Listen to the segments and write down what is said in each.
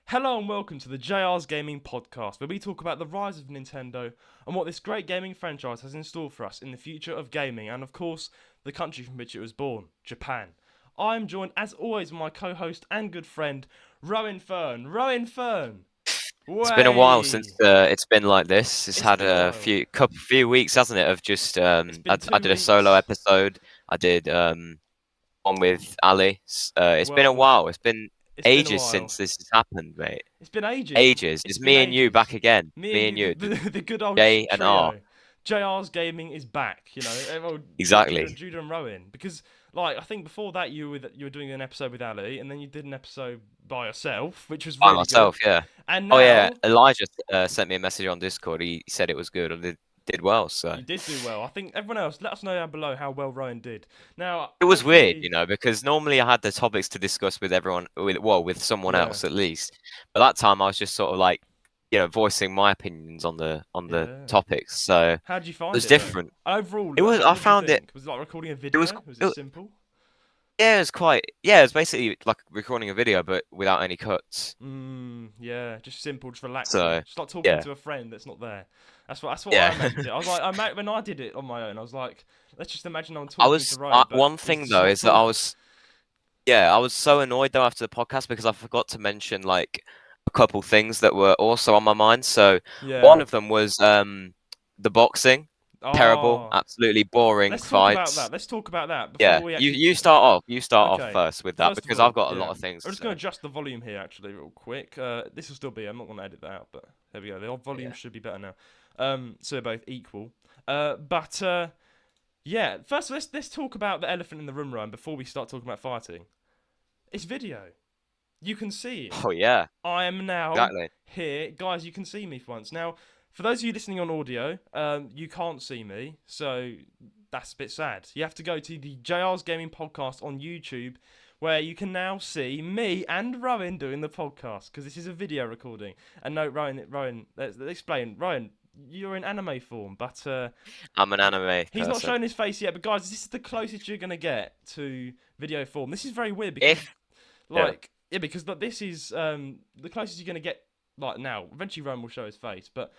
Hello and welcome to the JR's Gaming Podcast, where we talk about the rise of Nintendo and what this great gaming franchise has in store for us in the future of gaming, and of course, the country from which it was born, Japan. I am joined, as always, by my co-host and good friend, Rowan Fern. Rowan Fern! It's been a while since Way! it's been like this. It's It's had been a a while. few weeks, hasn't it? Of just It's I been 2 did a solo weeks. episode. I did one with Ali. It's been a Well, while. It's been it's been a ages while. since this has happened, mate. It's been ages. Ages. It's It's been me and you back ages. again. Me and Me you, and the, you, the, the good old J and R. trio. JR's Gaming is back, Exactly. Judah and Rowan. Because, I think before that you were doing an episode with Ali, and then you did an episode by yourself, which was By really good. myself, yeah. And Oh yeah, now, Elijah sent me a message on Discord. He said it was good. I did well. So you did do well. I think everyone else, let us know down below how well Rowan did. Now, it was weird, hopefully, because normally I had the topics to discuss with everyone, with someone yeah, else at least. But that time I was just sort of like, voicing my opinions on the yeah. topics. So it How did you find was it, though? different. Overall, It was. I what did you found it. think? Was it like recording a It was. video? Was it It, simple? yeah, it was quite. Yeah, it was basically like recording a video, but without any cuts. Yeah, just simple, just relaxing, So just like talking yeah, to a friend that's not there. That's what I yeah. imagined it. I was like, when I did it on my own, I was like, let's just imagine I'm talking to Ryan, but One it's thing just though not is that talk. I was so annoyed though after the podcast because I forgot to mention like a couple things that were also on my mind. So Yeah. one of them was the boxing. Terrible, Oh, absolutely boring let's talk about fights. that. Let's talk about that Yeah, before we you actually. you start off. You start off Okay. first with that First of because I've all, got a yeah, lot of things I'm to just gonna say. adjust the volume here actually real quick. This will still be. I'm not gonna edit that out, but there we go. The volume Yeah. should be better now. So they're both equal. But yeah. First, let's talk about the elephant in the room, Ryan. Before we start talking about fighting, it's video. You can see it. Oh yeah, I am now exactly. here, guys. You can see me for once. Now, for those of you listening on audio, you can't see me, so that's a bit sad. You have to go to the JR's Gaming Podcast on YouTube, where you can now see me and Rowan doing the podcast because this is a video recording. And no, Rowan, let's explain. Rowan, you're in anime form, but I'm an anime he's not person. showing his face yet. But guys, this is the closest you're gonna get to video form. This is very weird because If yeah, because this is the closest you're gonna get now. Eventually Rowan will show his face, but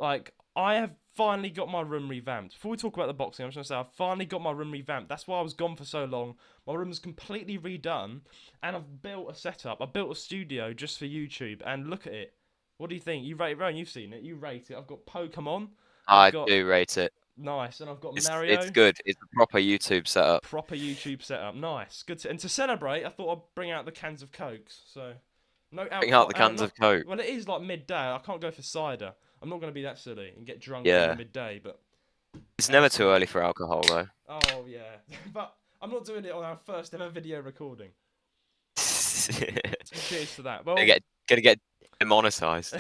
I have finally got my room revamped. Before we talk about the boxing, I'm just gonna say I've finally got my room revamped. That's why I was gone for so long. My room is completely redone, and I've built a setup. I built a studio just for YouTube, and look at it. What do you think? You rate it, Rowan? You've seen it. You rate it. I've got Pokemon. I've I got do rate it. nice, and I've got It's Mario. good. It's a proper YouTube setup. Proper YouTube setup. Nice. Good. And to celebrate, I thought I'd bring out the cans of Cokes. So, no Bring out alcohol. the cans Not, of Coke. well, it is like midday. I can't go for cider. I'm not going to be that silly and get drunk in the Yeah, midday. But it's never too early for alcohol though. oh yeah, but I'm not doing it on our first ever video recording. Cheers to that. Well, Gonna get demonetized.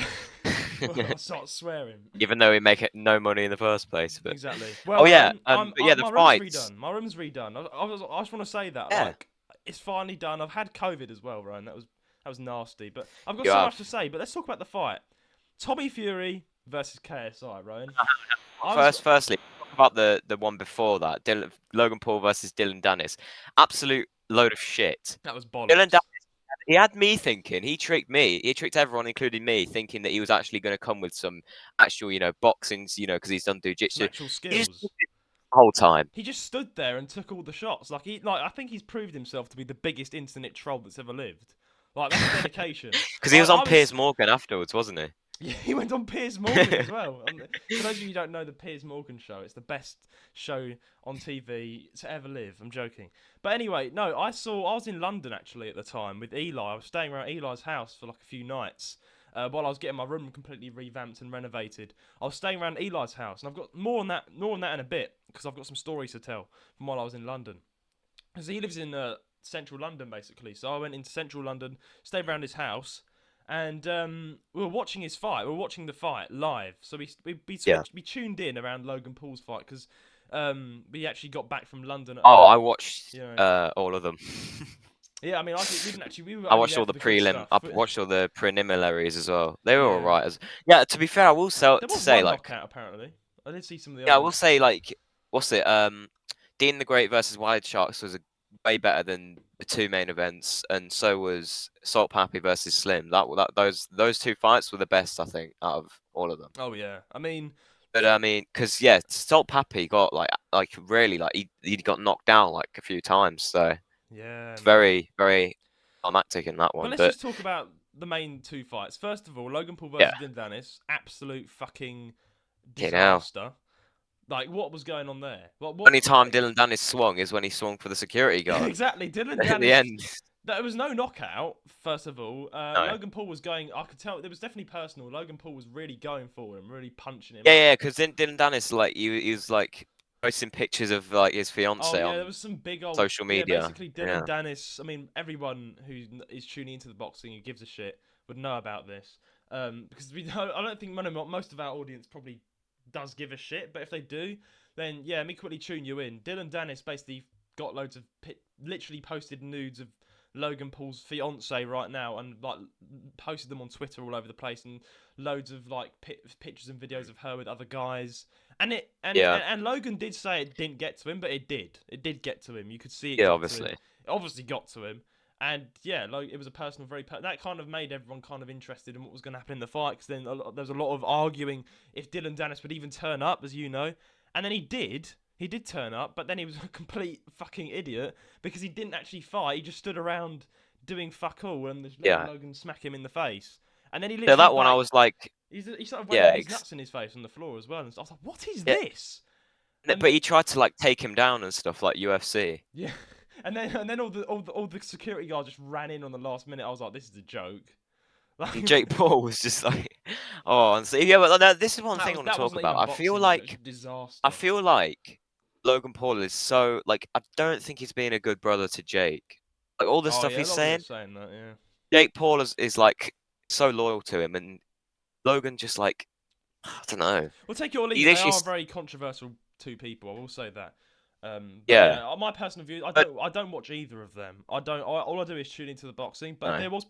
I'll start swearing. Even though we make it no money in the first place. But Exactly. oh Well, yeah, but yeah, the my room's fights. redone. My room's redone. I just want to say that Yeah, it's finally done. I've had COVID as well, Ryan. That was nasty. But I've got you so have. much to say. But let's talk about the fight. Tommy Fury versus KSI, Ryan. Firstly, talk about the one before that. Logan Paul versus Dylan Dennis. Absolute load of shit. That was Dylan bollocks. Dennis, he had me thinking. He tricked me. He tricked everyone, including me, thinking that he was actually going to come with some actual, boxing, because he's done Some jujitsu. actual He just skills. did it the whole time. He just stood there and took all the shots. I think he's proved himself to be the biggest internet troll that's ever lived. That's dedication. Because he was on I was Piers Morgan afterwards, wasn't he? Yeah, he went on Piers Morgan as well. For those of you who don't know the Piers Morgan show, it's the best show on TV to ever live. I'm joking. But anyway, no, I was in London actually at the time with Eli. I was staying around Eli's house for like a few nights while I was getting my room completely revamped and renovated. I was staying around Eli's house, and I've got more on that in a bit because I've got some stories to tell from while I was in London. Because he lives in central London basically, so I went into central London, stayed around his house. And we were watching his fight. We were watching the fight live. So Yeah. we tuned in around Logan Paul's fight because we actually got back from London. Oh, I watched all of them. Yeah, I mean, we didn't actually. We were I only watched there all for the the good prelim. stuff. I watched all the preliminaries as well. They were all Yeah, right. Yeah, to be fair, I will there was say one like, knockout apparently. I did see some of the yeah, I others. will say like, what's it? Dean the Great versus Wild Sharks was a way better than the 2 main events, and so was Salt Pappy versus Slim. Those 2 fights were the best, I think, out of all of them. Oh yeah, I mean, But I mean, because yeah, Salt Pappy got like really like he got knocked down like a few times, so yeah, it's man. very climactic in that But one. let's But just talk about the main 2 fights. First of all, Logan Paul yeah, versus Dylan Dennis, absolute fucking now. disaster. Like, what was going on there? Only What time like Dylan Dennis swung is when he swung for the security guard exactly? Dylan at the Dennis. end. There was no knockout. First of all, No. Logan Paul was going. I could tell it was definitely personal. Logan Paul was really going for him, really punching him. Yeah, because Dylan Dennis like he was like posting pictures of like his Oh fiance yeah, there on was some big old social yeah. media. Basically, Yeah. Dylan Dennis. I mean, everyone who is tuning into the boxing who gives a shit would know about this. Because I don't think most of our audience probably does give a shit. But if they do, then yeah, let me quickly tune you in. Dylan Dennis basically got loads of literally posted nudes of Logan Paul's fiance right now, and like posted them on Twitter all over the place, and loads of like pictures and videos of her with other guys. Yeah. And Logan did say it didn't get to him, but it did. It did get to him. You could see it Yeah, got to him. obviously. It obviously got to him. And yeah, like it was a personal, that kind of made everyone kind of interested in what was going to happen in the fight. Because then there was a lot of arguing if Dylan Dennis would even turn up, as you know. And then he did. He did turn up, but then he was a complete fucking idiot because he didn't actually fight. He just stood around doing fuck all and just let Logan smack him in the face. And then he literally Yeah, that one I was like, he started yeah, waving his nuts in his face on the floor as well. And I was like, what is yeah. this? But he tried to like take him down and stuff like UFC. Yeah. And then all the security guards just ran in on the last minute. I was like, this is a joke. Like, And Jake Paul was just like, oh, and so yeah, but no, this is one thing I want to that talk wasn't about. even boxing, it was a disaster. I feel like Logan Paul is so like I don't think he's being a good brother to Jake. Like all the Oh stuff yeah, he's a lot of saying. people are saying that, yeah. Jake Paul is like so loyal to him, and Logan just like I don't know. Well, take it or leave He it. They literally are very controversial 2 people. I will say that. But yeah. yeah, my personal view, But I don't watch either of them. All I do is tune into the boxing. But no. there was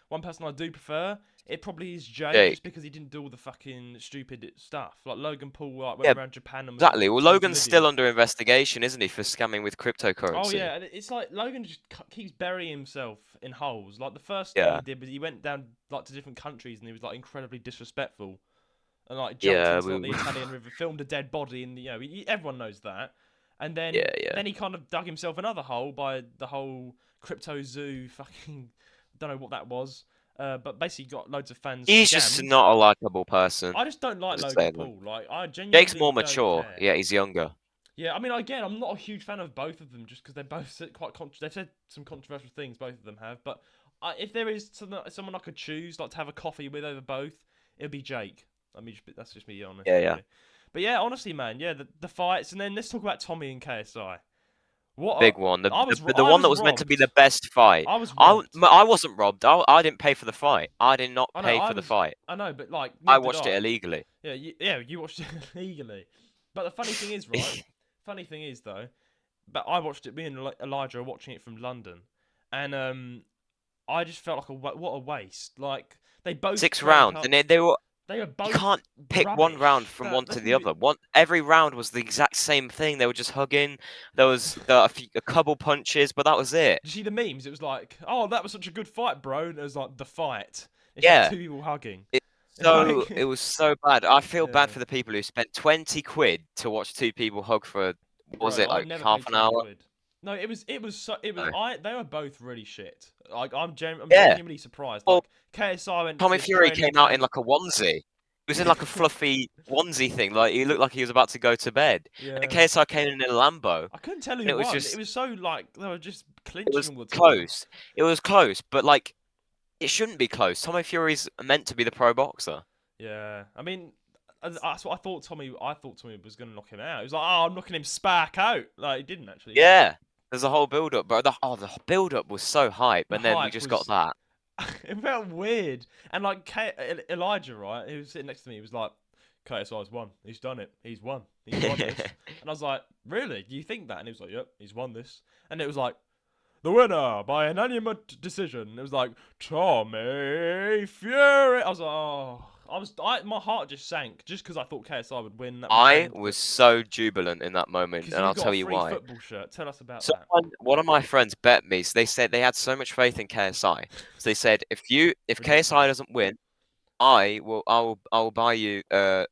one person I do prefer. It probably is Jake, Jake. just because he didn't do all the fucking stupid stuff. Like Logan Paul went Yeah, around Japan and was exactly. Well, talking to Logan's still Lydia. under investigation, isn't he, for scamming with cryptocurrency? Oh yeah, and it's like Logan just keeps burying himself in holes. Like the first thing Yeah. he did was he went down like to different countries and he was like incredibly disrespectful, and like jumped Yeah, into like, the Italian river, filmed a dead body, and everyone knows that. And then then he kind of dug himself another hole by the whole crypto zoo fucking don't know what that was. But basically got loads of fans. He's scammed. just not a likable person. I just don't like Just Logan saying, Paul. Like I genuinely Jake's more don't mature. care. Yeah, he's younger. Yeah, I mean, again, I'm not a huge fan of both of them just because they're both quite. They've said some controversial things, both of them have. But if there is someone I could choose, like to have a coffee with over both, it would be Jake. I mean, that's just me honest. Yeah, really. yeah. But yeah, honestly, man, yeah, the fights, and then let's talk about Tommy and KSI. What Big one. The I one that was meant to be the best fight. I was robbed. I wasn't robbed. I didn't pay for the fight. I did not I know, pay for the fight. I know, but like I neither did watched it illegally. Yeah, you watched it illegally. But the funny thing is, right? Funny thing is though, but I watched it. Me and Elijah are watching it from London, and I just felt like what a waste. Like they both 6 broke rounds, up. and they were. They were both. You can't pick one rubbish. round from one to the other. Every round was the exact same thing. They were just hugging. There was a couple punches, but that was it. Did you see the memes? It was like, "Oh, that was such a good fight, bro." And it was like the fight. It's Yeah. just 2 people hugging. So it was so bad. I feel bad for the people who spent 20 quid to watch 2 people hug for like half an hour. Quid. No, it was. They were both really shit. Like I'm Yeah. genuinely surprised. Well, like KSI went. Tommy to Fury training came out camp. in like a onesie. He was in like a fluffy onesie thing. Like he looked like he was about to go to bed. Yeah. And KSI came in a Lambo. I couldn't tell who it was won. just- It was so like they were just It clinching was all the time. close. It was close, but like it shouldn't be close. Tommy Fury's meant to be the pro boxer. Yeah, I mean, that's what I thought. Tommy was going to knock him out. He was like, "Oh, I'm knocking him spark out." Like he didn't actually. Yeah. There's a whole build up, bro. The build up was so hype, and then we hype just was- got that. It felt weird. And like Elijah, right, who was sitting next to me, he was like, KSI's won. He's done it. He's won. He's won this. And I was like, really? Do you think that? And he was like, yep, he's won this. And it was like, the winner by unanimous decision. It was like, Tommy Fury. I was like, oh, My heart just sank just because I thought KSI would win. That was I then was so jubilant in that moment, because and you I'll got tell a you free why. football shirt. Tell us about that. One of my friends bet me. So they said they had so much faith in KSI. So they said if KSI Ridiculous. doesn't win, I will buy you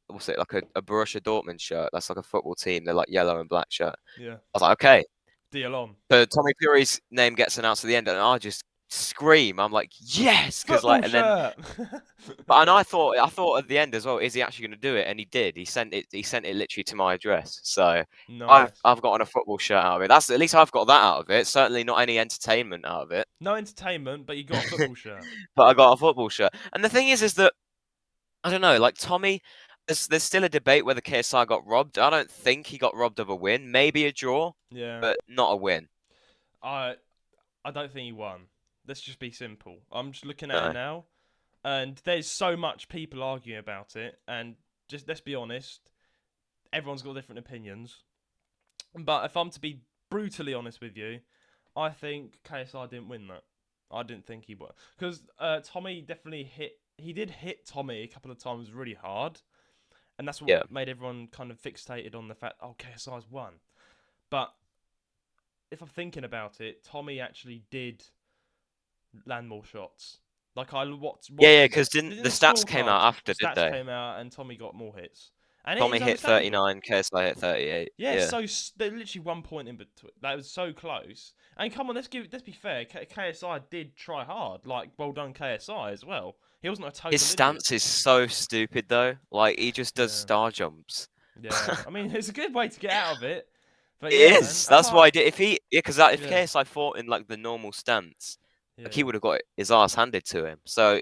what's it, like a Borussia Dortmund shirt. That's like a football team. They're like yellow and black shirt. Yeah. I was like, okay. Deal on. So Tommy Fury's name gets announced at the end, and I just scream. I'm like, yes, because Football like, and then, shirt. and I thought at the end as well, is he actually going to do it? And he did. He sent it literally to my address. So Nice. I've gotten a football shirt out of it. That's at least I've got that out of it. Certainly not any entertainment out of it, No entertainment, but you got a football shirt. but I got a football shirt. And the thing is that I don't know, like Tommy. There's still a debate whether KSI got robbed. I don't think he got robbed of a win. Maybe a draw, Yeah. but not a win. I don't think he won. Let's just be simple. I'm just looking at it No. now, and there's so much people arguing about it, and just let's be honest, everyone's got different opinions. But if I'm to be brutally honest with you, I think KSI didn't win that. I didn't think he would, because Tommy definitely hit. He did hit Tommy a couple of times really hard, and that's what Yeah. made everyone kind of fixated on the fact, oh, KSI's won. But if I'm thinking about it, Tommy actually did land more shots. Like I watched. Yeah, because the didn't stats came out scorecards, after, did stats they? came out, and Tommy got more hits. And it Tommy is hit understandable. 39, KSI hit 38. Yeah, Yeah. so they're literally 1 point in between. That was so close. And come on, let's be fair. KSI did try hard. Like, well done, KSI as well. He wasn't a total His stance is so stupid though. Like he just does Yeah. star jumps. Yeah, I mean, it's a good way to get out of it. But It yeah, man, is. That's why I did. Because if Yeah. KSI fought in like the normal stance, like he Yeah. would have got his ass handed to him. So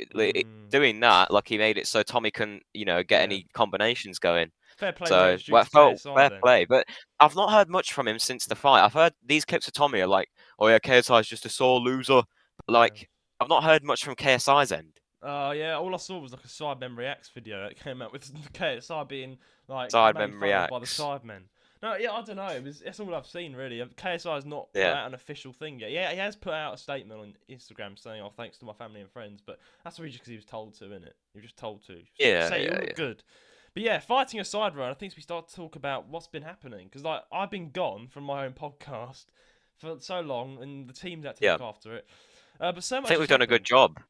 doing that, like he made it so Tommy couldn't, get Yeah. any combinations going. Fair play where So it's due to felt KSI fair then. play. But I've not heard much from him since the fight. I've heard these clips of Tommy are like, oh yeah, KSI is just a sore loser. But, like I've not heard much from KSI's end. Yeah, all I saw was like a Sidemen Reacts video that came out with KSI being like Sidemen made fun of by the reacts. Sidemen. No, yeah, I don't know. That's all I've seen really. KSI has not put Yeah. out an official thing yet. Yeah, he has put out a statement on Instagram saying, "Oh, thanks to my family and friends," but that's really just because he was told to, isn't it? He was just told to. Yeah, Say yeah, you look good. But yeah, fighting aside, Roan, I think we start to talk about what's been happening because like I've been gone from my own podcast for so long, and the team's had to look after it. But so much. I think we've has done a good happened. job.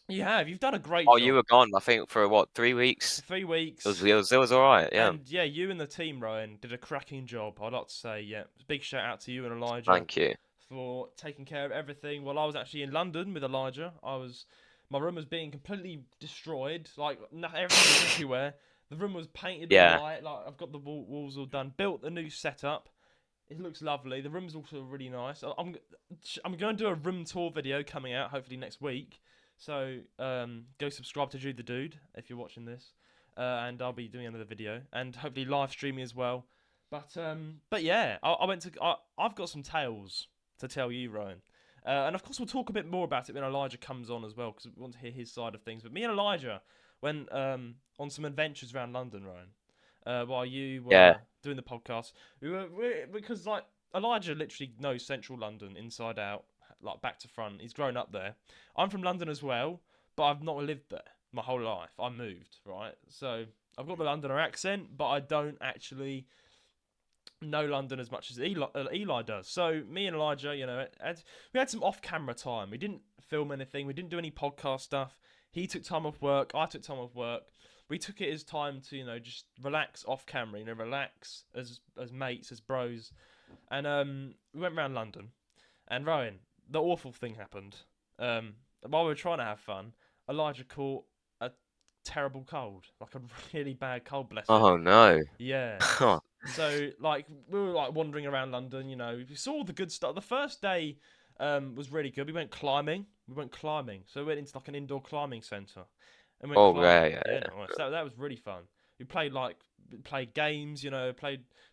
You have. You've done a great Oh, job. you were gone, I think, for what, 3 weeks? 3 weeks. It was all right, yeah. And yeah, you and the team, Rowan, did a cracking job. I'd like to say, yeah, big shout out to you and Elijah. Thank you. For taking care of everything. While I was actually in London with Elijah, my room was being completely destroyed. Like everything was everywhere. The room was painted Yeah. white. Like I've got the walls all done. Built a new setup. It looks lovely. The room's also really nice. I'm going to do a room tour video coming out hopefully next week. So go subscribe to Jude the Dude if you're watching this, and I'll be doing another video and hopefully live streaming as well. But yeah, I've got some tales to tell you, Rowan, and of course we'll talk a bit more about it when Elijah comes on as well because we want to hear his side of things. But me and Elijah went on some adventures around London, Rowan, while you were doing the podcast. Because like Elijah literally knows central London inside out, like back to front. He's grown up there. I'm from London as well, but I've not lived there my whole life. I moved, right? So I've got the Londoner accent, but I don't actually know London as much as Eli does. So me and Elijah, we had some off-camera time. We didn't film anything. We didn't do any podcast stuff. He took time off work. I took time off work. We took it as time to, just relax off camera, relax as mates, as bros. And we went around London. And Rowan, the awful thing happened. While we were trying to have fun, Elijah caught a terrible cold, like a really bad cold. Bless him. Oh no. Yeah. So like we were like wandering around London. We saw all the good stuff. The first day was really good. We went climbing. So we went into like an indoor climbing centre. And went climbing. Yeah. Nice. That was really fun. We played games. We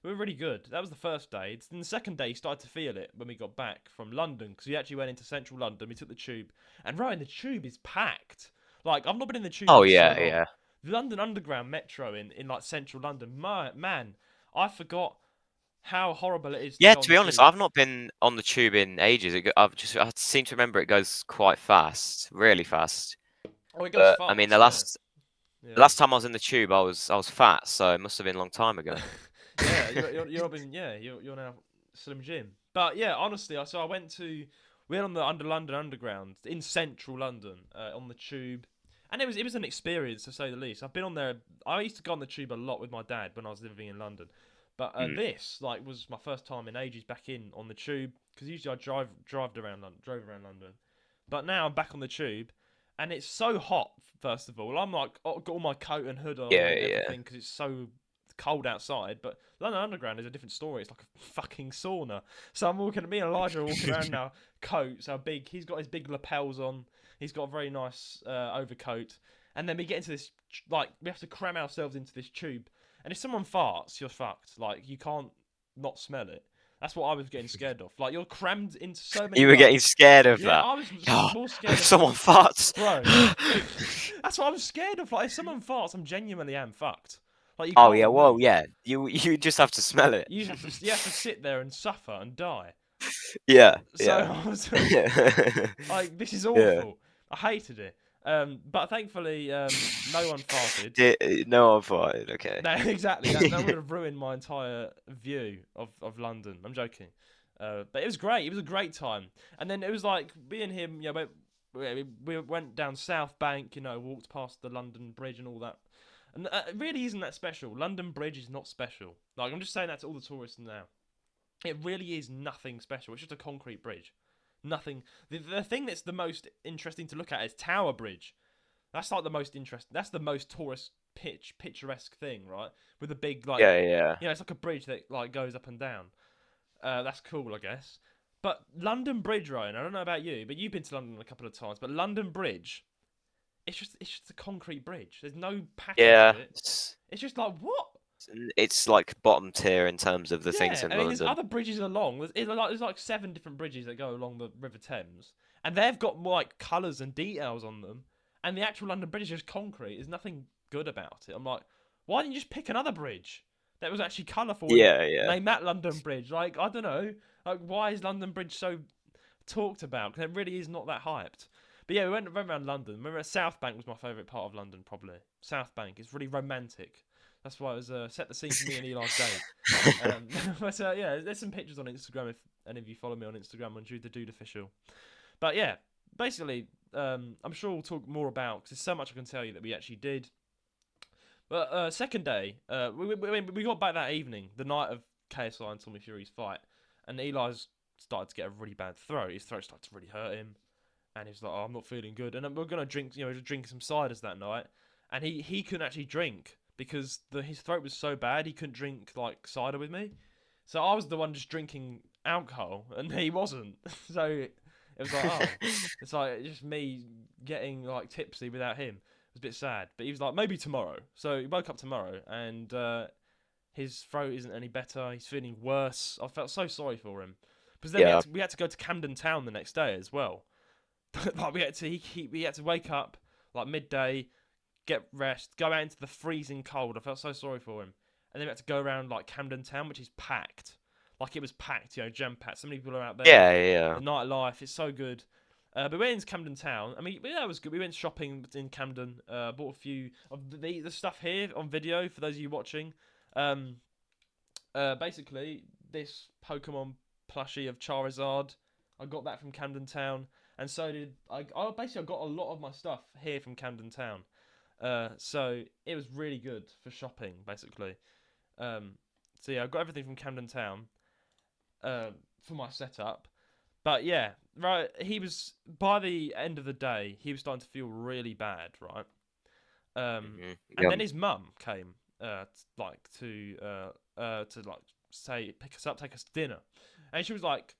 were really good. That was the first day. Then the second day, you started to feel it when we got back from London because we actually went into central London. We took the tube, and Ryan, the tube is packed. Like I've not been in the tube. Oh in so yeah, long. yeah. The London Underground Metro in like central London. Man, I forgot how horrible it is. To be honest, I've not been on the tube in ages. I seem to remember it goes quite fast, really fast. Oh, it goes fast. I mean, the last Yeah. Last time I was in the tube, I was fat, so it must have been a long time ago. Yeah, you're been yeah you're now Slim Jim. But yeah, honestly, I went to we went on the London Underground in central London on the tube, and it was an experience to say the least. I've been on there. I used to go on the tube a lot with my dad when I was living in London, but Mm. this like was my first time in ages back in on the tube because usually I drove around London, but now I'm back on the tube. And it's so hot. First of all, I'm like, got all my coat and hood on Yeah, and yeah. everything because it's so cold outside. But London Underground is a different story. It's like a fucking sauna. So I'm walking, me and Elijah are walking around now, coats, our big, he's got his big lapels on, he's got a very nice overcoat. And then we get into this, like, we have to cram ourselves into this tube. And if someone farts, you're fucked. Like, you can't not smell it. That's what I was getting scared of. Like, you're crammed into so many. You were getting scared of Yeah, that. I was Oh, more scared if of someone farts. bro. That's what I was scared of. Like, if someone farts, I'm genuinely am fucked. Like, you Oh can't yeah, well move. yeah. You just have to smell it. You have to sit there and suffer and die. Yeah, So yeah. I was Yeah. like, this is Yeah. awful. I hated it. But thankfully, no one farted. No, I'm fine. Okay. No, exactly. That would have ruined my entire view of London. I'm joking. But it was great. It was a great time. And then it was like me and him. You know, we went down South Bank. You know, walked past the London Bridge and all that. And it really isn't that special. London Bridge is not special. Like, I'm just saying that to all the tourists now. It really is nothing special. It's just a concrete bridge. Nothing. The thing that's the most interesting to look at is Tower Bridge. That's like the most interesting. That's the most tourist picturesque thing, right? With a big like, Yeah, yeah. you know, it's like a bridge that like goes up and down. That's cool, I guess. But London Bridge, Ryan, I don't know about you, but you've been to London a couple of times. But London Bridge, it's just a concrete bridge. There's no pattern Yeah. to it. It's just like what? It's like bottom tier in terms of the things Yeah, in I mean, there's London. other bridges along. There's like 7 different bridges that go along the River Thames, and they've got more like colours and details on them. And the actual London Bridge is just concrete. There's nothing good about it. I'm like, why didn't you just pick another bridge that was actually colourful and Yeah, yeah. name that London Bridge? Like, I don't know. Like, why is London Bridge so talked about? Because it really is not that hyped. But yeah, we went around London. Remember, South Bank was my favourite part of London, probably. South Bank. It's really romantic. That's why it was set the scene for me and Eli's date. But yeah, there's some pictures on Instagram if any of you follow me on Instagram on the Dude Official. But yeah, basically, I'm sure we'll talk more about because there's so much I can tell you that we actually did. But second day, we got back that evening, the night of KSI and Tommy Fury's fight, and Eli's started to get a really bad throat. His throat started to really hurt him, and he was like, "Oh, I'm not feeling good." And we're gonna drink, drink some ciders that night, and he couldn't actually drink because his throat was so bad he couldn't drink like cider with me. So I was the one just drinking alcohol, and he wasn't. So it was like, oh, it's like just me getting like tipsy without him. It was a bit sad, but he was like, maybe tomorrow. So he woke up tomorrow, and his throat isn't any better. He's feeling worse. I felt so sorry for him because then Yeah. we had to go to Camden Town the next day as well. Like we had to wake up like midday, get rest, go out into the freezing cold. I felt so sorry for him, and then we had to go around like Camden Town, which is packed. Like it was packed, jam packed. So many people are out there. Yeah, yeah. The nightlife is so good. But we went into Camden Town. I mean, that was good. We went shopping in Camden. Bought a few of the stuff here on video for those of you watching. Basically, this Pokemon plushie of Charizard, I got that from Camden Town, and so did I. Basically, I got a lot of my stuff here from Camden Town. So it was really good for shopping, basically. So yeah, I got everything from Camden Town for my setup. But yeah, right. He was by the end of the day, he was starting to feel really bad, right? And then his mum came, to say pick us up, take us to dinner, and she was like,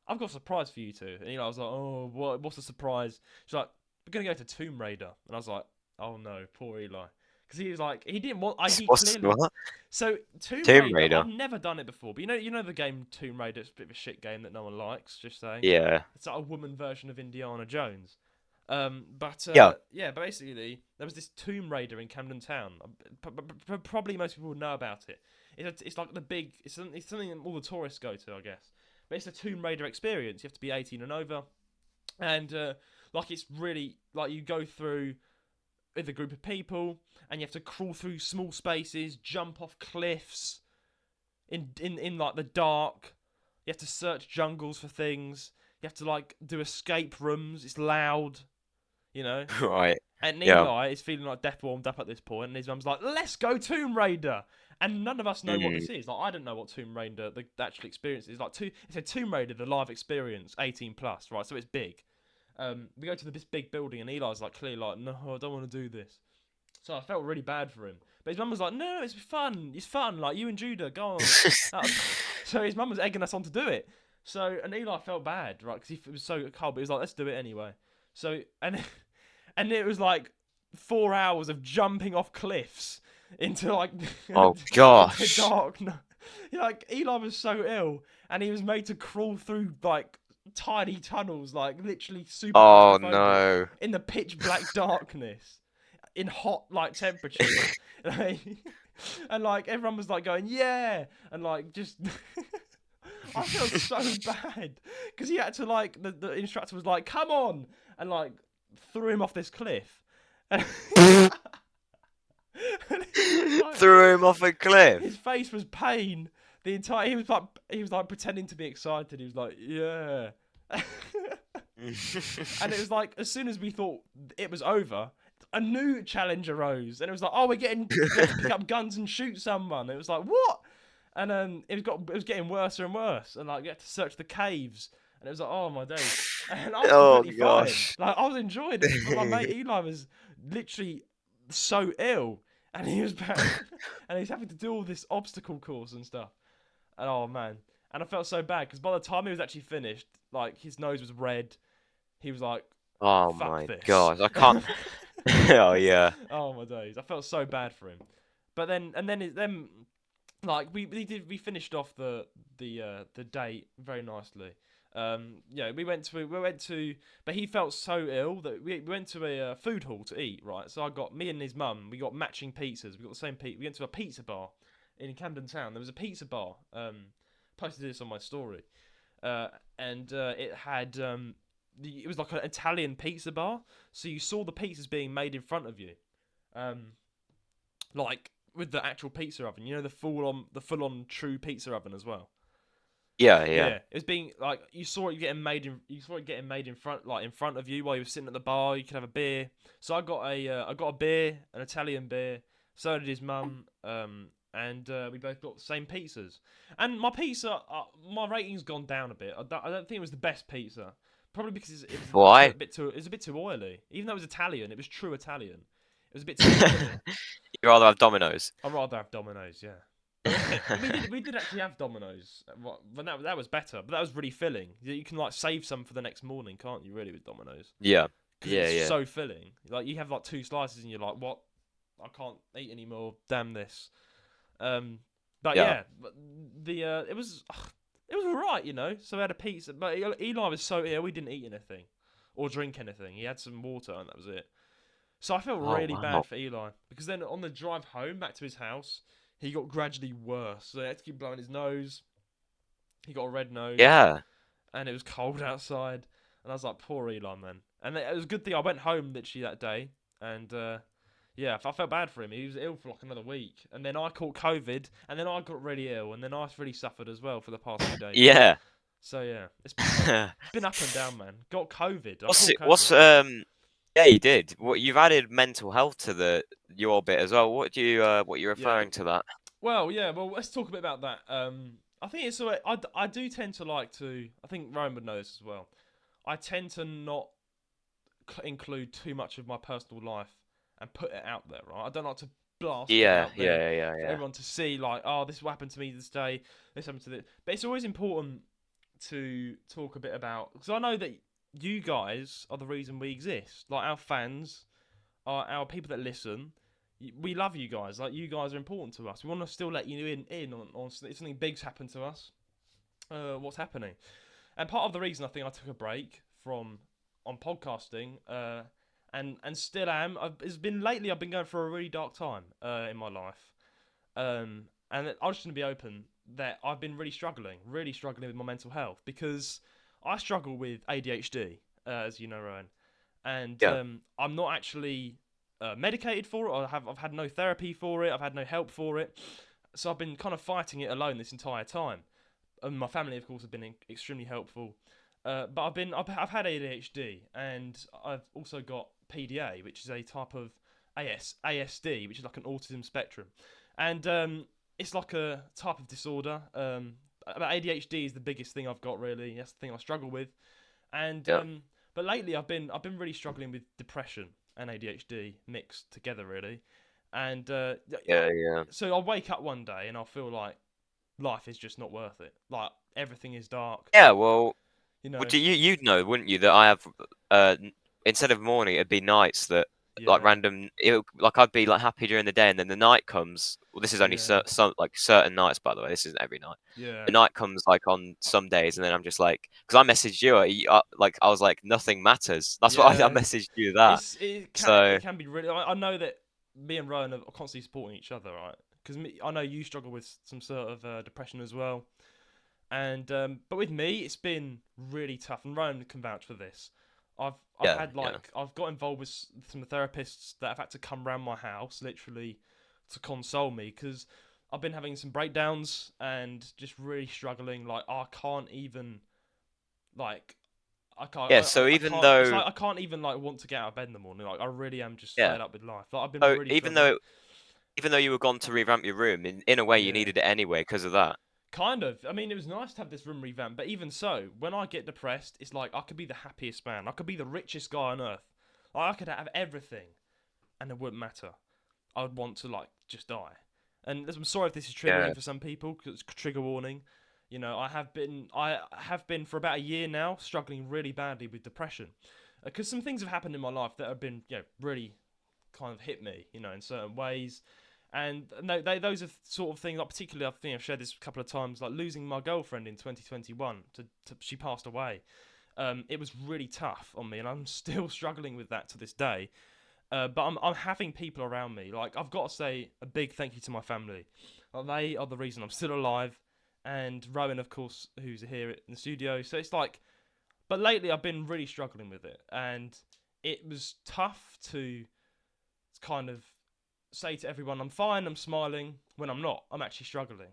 "I've got a surprise for you two." And I was like, "Oh, what's the surprise?" She's like, "We're gonna go to Tomb Raider," and I was like, "Oh no, poor Eli." Because he was like, he didn't want. He clearly. What? So Tomb Raider, Raider. I've never done it before, but you know the game Tomb Raider. It's a bit of a shit game that no one likes. Just saying. Yeah. It's like a woman version of Indiana Jones. Yeah, basically there was this Tomb Raider in Camden Town. Probably most people would know about it. It's like the big. It's something that all the tourists go to, I guess. But it's a Tomb Raider experience. You have to be 18 and over, and like it's really like you go through with a group of people, and you have to crawl through small spaces, jump off cliffs, in like the dark. You have to search jungles for things. You have to like do escape rooms. It's loud, you know. Right. And Yeah. Eli is feeling like death warmed up at this point, and his mum's like, "Let's go Tomb Raider." And none of us know what this is. Like, I don't know what Tomb Raider, the actual experience is. Like, it's a Tomb Raider, the live experience, 18 plus, right? So it's big. We go to this big building, and Eli's like clearly like, "No, I don't want to do this." So I felt really bad for him. But his mum was like, "No, it's fun. It's fun. Like, you and Judah, go on." So his mum was egging us on to do it. So, and Eli felt bad, right? Because it was so cold, but he was like, "Let's do it anyway." So, and it was like 4 hours of jumping off cliffs into like Oh into gosh. dark. Like Eli was so ill, and he was made to crawl through like tiny tunnels, like literally super Oh claustrophobic, no. in the pitch black darkness, in hot like temperatures, and like everyone was like going yeah, and like just. I felt so bad because he had to like the instructor was like, "Come on," and like threw him off this cliff. And like, Threw him off a cliff. his face was pain. The entire he was like pretending to be excited. He was like, "Yeah," and it was like as soon as we thought it was over, a new challenge arose, and it was like, "Oh, we have to pick up guns and shoot someone." It was like, "What?" And it was getting worse and worse, and like you had to search the caves, and it was like, "Oh my days!" And I was Oh completely fine. gosh. Like I was enjoying it, but my mate Eli was literally so ill, and he was bad, and he's having to do all this obstacle course and stuff. And oh man, and I felt so bad because by the time he was actually finished, like his nose was red. He was like, Oh "Fuck my this." gosh. I can't. Oh yeah. Oh my days, I felt so bad for him. But then like we finished off the date very nicely. Yeah, we went to, but he felt so ill that we went to a food hall to eat. Right, so I got me and his mum. We got matching pizzas. We got the same pizza. We went to a pizza bar in Camden Town. There was a pizza bar. Posted this on my story, and it had it was like an Italian pizza bar. So you saw the pizzas being made in front of you, like with the actual pizza oven. You know, the full on true pizza oven as well. Yeah, Yeah, yeah. it was being like you saw it getting made in front, like in front of you while you were sitting at the bar. You could have a beer. So I got a beer, an Italian beer. So did his mum. And we both got the same pizzas. And my pizza, my rating's gone down a bit. I don't think it was the best pizza. Probably because it was Why? a bit too oily. Even though it was Italian, it was true Italian. It was a bit too oily. You'd rather have Domino's. I'd rather have Domino's, yeah. We did actually have Domino's, but that was better. But that was really filling. You can like save some for the next morning, can't you? Really with Domino's, Yeah. because Yeah, it's yeah. so filling. Like you have like 2 slices and you're like, what? I can't eat anymore. Damn this. But Yeah. but it was alright, you know. So we had a pizza, but Eli was so ill, we didn't eat anything or drink anything. He had some water and that was it. So I felt Oh really wow. bad for Eli because then on the drive home back to his house, he got gradually worse. So he had to keep blowing his nose. He got a red nose. Yeah. And it was cold outside. And I was like, poor Eli, man. And it was a good thing I went home literally that day. And yeah, I felt bad for him. He was ill for like another week. And then I caught COVID. And then I got really ill. And then I really suffered as well for the past few days. Yeah. So yeah, it's been up and down, man. Got COVID. What's yeah, you did. What you've added mental health to your bit as well. What you're Yeah. referring to that? Well, yeah. Well, let's talk a bit about that. I think it's I do tend to like to. I think Roan would know this as well. I tend to not include too much of my personal life and put it out there. Right. I don't like to blast it Yeah, out there yeah, yeah, for yeah. everyone to see. Like, oh, this is what happened to me this day. This happened to this. But it's always important to talk a bit about, because I know that you guys are the reason we exist. Like our fans, our people that listen. We love you guys. Like you guys are important to us. We want to still let you in on if something big's happened to us. What's happening? And part of the reason I think I took a break from on podcasting, and still am, has been lately. I've been going through a really dark time in my life, and I'm just gonna be open that I've been really struggling with my mental health because I struggle with ADHD, as you know, Rowan, and Yeah. I'm not actually medicated for it. Or I've had no therapy for it. I've had no help for it. So I've been kind of fighting it alone this entire time. And my family, of course, have been extremely helpful. But I've had ADHD, and I've also got PDA, which is a type of ASD, which is like an autism spectrum, and it's like a type of disorder. ADHD is the biggest thing I've got, really. That's the thing I struggle with, and Yeah. but lately I've been really struggling with depression and ADHD mixed together, really, and Yeah. Yeah. so I'll wake up one day and I'll feel like life is just not worth it. Like everything is dark, Yeah. Well, you know. you'd know, wouldn't you, that I have instead of morning, it'd be nights that like Yeah, random. Like I'd be like happy during the day, and then the night comes. Well, this is only yeah, some like certain nights, by the way. This isn't every night. yeah, The night comes like on some days, and then I'm just like, because I messaged you, like I was like, nothing matters. That's what I yeah. messaged you that. It So can be really. I know that me and Roan are constantly supporting each other, right? Because I know you struggle with some sort of depression as well, and but with me, it's been really tough. And Roan can vouch for this. I've yeah, had yeah, like I've got involved with some therapists that have had to come round my house literally to console me because I've been having some breakdowns and just really struggling. Like I can't even like yeah. So I even can't. It's though, like I can't even like want to get out of bed in the morning. Like I really am just yeah, fed up with life. Like I've been so really struggling. even though you were gone to revamp your room, in a way you Yeah, needed it anyway because of that. kind of. I mean, it was nice to have this room revamped, but even so, when I get depressed, it's like I could be the happiest man. I could be the richest guy on earth. Like, I could have everything, and it wouldn't matter. I would want to like just die. And I'm sorry if this is Yeah, triggering for some people, because it's trigger warning. You know, I have been for about a year now struggling really badly with depression, because some things have happened in my life that have been, you know, really kind of hit me, you know, in certain ways. And no, those are sort of things. Like particularly, I think I've shared this a couple of times. Like losing my girlfriend in 2021, she passed away. It was really tough on me, and I'm still struggling with that to this day. But I'm having people around me. Like I've got to say a big thank you to my family. Like, they are the reason I'm still alive, and Rowan, of course, who's here in the studio. So it's like, but lately I've been really struggling with it, and it was tough to kind of say to everyone I'm fine, I'm smiling, when I'm not. I'm actually struggling.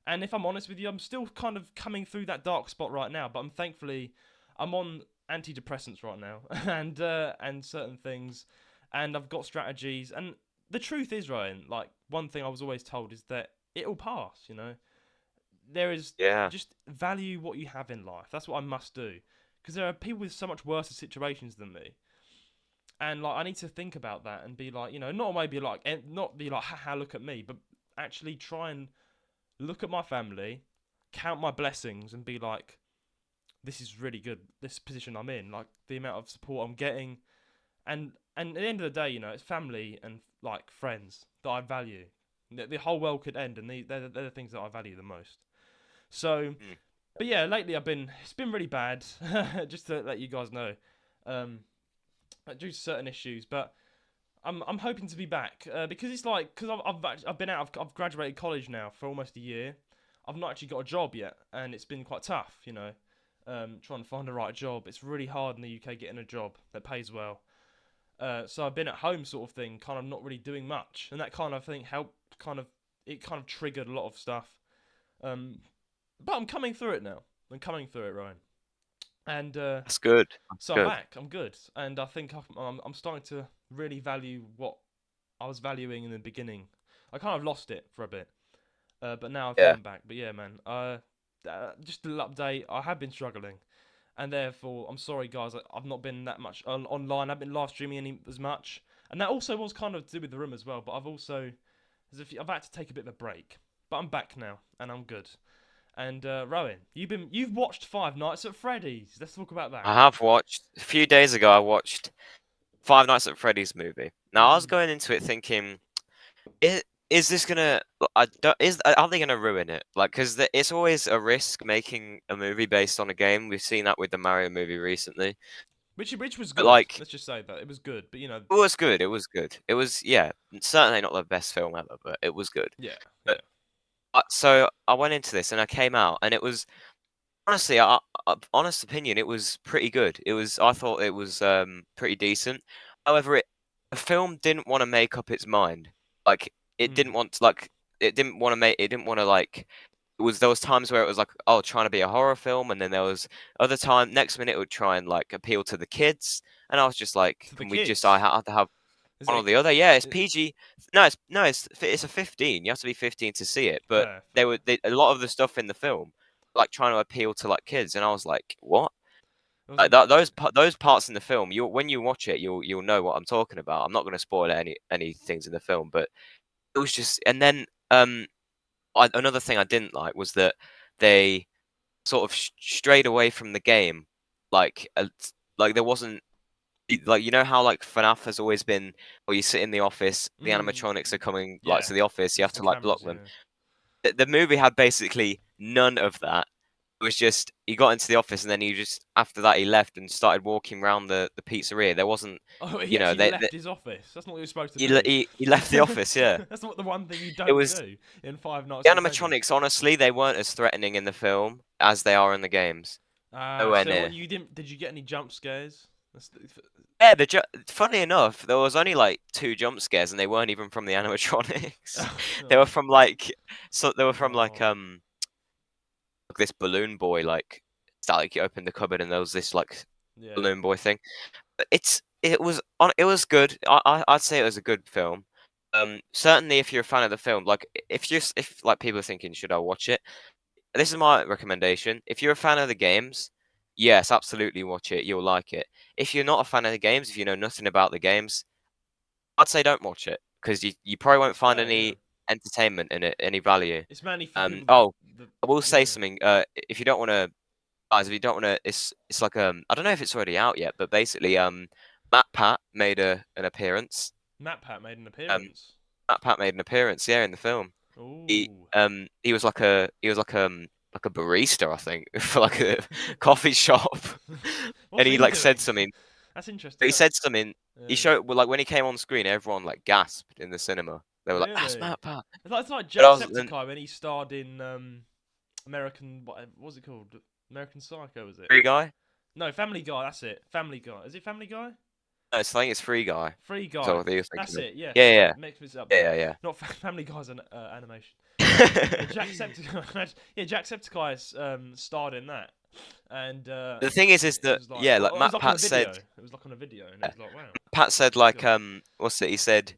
And if I'm honest with you, I'm still kind of coming through that dark spot right now. But I'm on antidepressants right now, and certain things, and I've got strategies. And the truth is, Ryan, like one thing I was always told is that it'll pass. You know, there is yeah, just value what you have in life. That's what I must do, because there are people with so much worse situations than me. And like I need to think about that and be like, you know, not maybe like not be like, haha, look at me, but actually try and look at my family, count my blessings, and be like, this is really good. This position I'm in, like the amount of support I'm getting, and at the end of the day, you know, it's family and like friends that I value. The whole world could end, and they're the things that I value the most. So, mm, but yeah, lately it's been really bad. Just to let you guys know, um, due to certain issues, but I'm hoping to be back because it's like because I've been out I've graduated college now for almost a year. I've not actually got a job yet, and it's been quite tough. You know, trying to find the right job. It's really hard in the UK getting a job that pays well. So I've been at home, sort of thing, kind of not really doing much, and that kind of thing helped. It kind of triggered a lot of stuff. Um, but I'm coming through it now. I'm coming through it, Ryan. And that's good. That's so I'm good. back. I'm good, and I think I'm starting to really value what I was valuing in the beginning. I kind of lost it for a bit, but now I think Yeah, I'm back. But yeah, man. Just a little update. I have been struggling, and therefore I'm sorry, guys. I've not been that much online. I've been live streaming as much, and that also was kind of to do with the room as well. But I've had to take a bit of a break. But I'm back now, and I'm good. And Rowan, you've watched Five Nights at Freddy's. Let's talk about that. I have watched a few days ago. I watched Five Nights at Freddy's movie. Now I was Mm. going into it thinking, is this gonna? I don't, is are they gonna ruin it? Like, because it's always a risk making a movie based on a game. We've seen that with the Mario movie recently. Which was But good. like, Let's just say that it was good. But you know, it was good. It was good. It was, yeah, certainly not the best film ever, but it was good. yeah, But yeah. so I went into this and I came out and it was honestly, honest opinion, it was pretty good. I thought it was pretty decent. However, it the film didn't want to make up its mind. Like it didn't Mm. want to like it didn't want to make it didn't want to like there was times where it was like, oh, trying to be a horror film, and then there was other time next minute it would try and like appeal to the kids, and I was just like, To the can we just I kids. have to have Is one or it? the other? Yeah, it's It PG. No, it's a 15. You have to be 15 to see it. But fair, they fair. were a lot of the stuff in the film like trying to appeal to like kids, and I was like, what? Was it? Those parts in the film, you when you watch it, you'll know what I'm talking about. I'm not going to spoil any things in the film, but it was just, and then another thing I didn't like was that they sort of strayed away from the game, like like there wasn't like you know how like FNAF has always been, where you sit in the office, the Mm, animatronics are coming like yeah. to the office, you have It's the to like block cameras. them. Yeah. The movie had basically none of that. It was just he got into the office and then he just after that he left and started walking around the pizzeria. There wasn't, Oh, he you know, actually left his office. That's not what you're supposed to do. he left the office. Yeah, That's not the one thing you it don't was do in Five Nights the at Freddy's. animatronics. Honestly, they weren't as threatening in the film as they are in the games. Nowhere So what near. you didn't? Did you get any jump scares? Yeah, funny enough, there was only like two jump scares, and they weren't even from the animatronics. They were Oh, from like they were from like oh, this balloon boy like you opened the cupboard and there was this like yeah. balloon boy thing. But it was good. I'd say it was a good film. Certainly if you're a fan of the film, like if like people are thinking should I watch it, this is my recommendation. If you're a fan of the games, yes, absolutely watch it. You'll like it. If you're not a fan of the games, if you know nothing about the games, I'd say don't watch it because you probably won't find Fair, yeah. any entertainment in it, any value. It's mainly for people. Oh, The I will say yeah. something. If you don't want to, guys, if you don't want to, it's like I don't know if it's already out yet, but basically Matt Pat made an appearance. MatPat made an Um, appearance. Matt Pat made an appearance, yeah, in the film. Ooh. He was like a barista, I think, for like a coffee shop, What's and he he like said doing? something. That's interesting. He said something. He Yeah. showed well, like when he came on screen, everyone like gasped in the cinema. They were like, "That's Really? Matt Pat." It's like But I was then Jacksepticeye when he starred in American what was it called? American Psycho, was it? Free Guy. No, Family Guy. That's it. Family Guy. Is it Family Guy? No, I think it's Free Guy. Free So Guy. what he was That's thinking of. it. Yeah. Yeah, Sorry, yeah, mixed it up there. yeah, yeah, Not Family Guy's an animation. Yeah, yeah. Jacksepticeye. Yeah, Jacksepticeye starred in that, and The thing is it that was like, yeah, well, like it was Matt like on a Pat video. said, It was like on a video, and it uh, was like, wow, Pat said pretty like cool. what's it? He said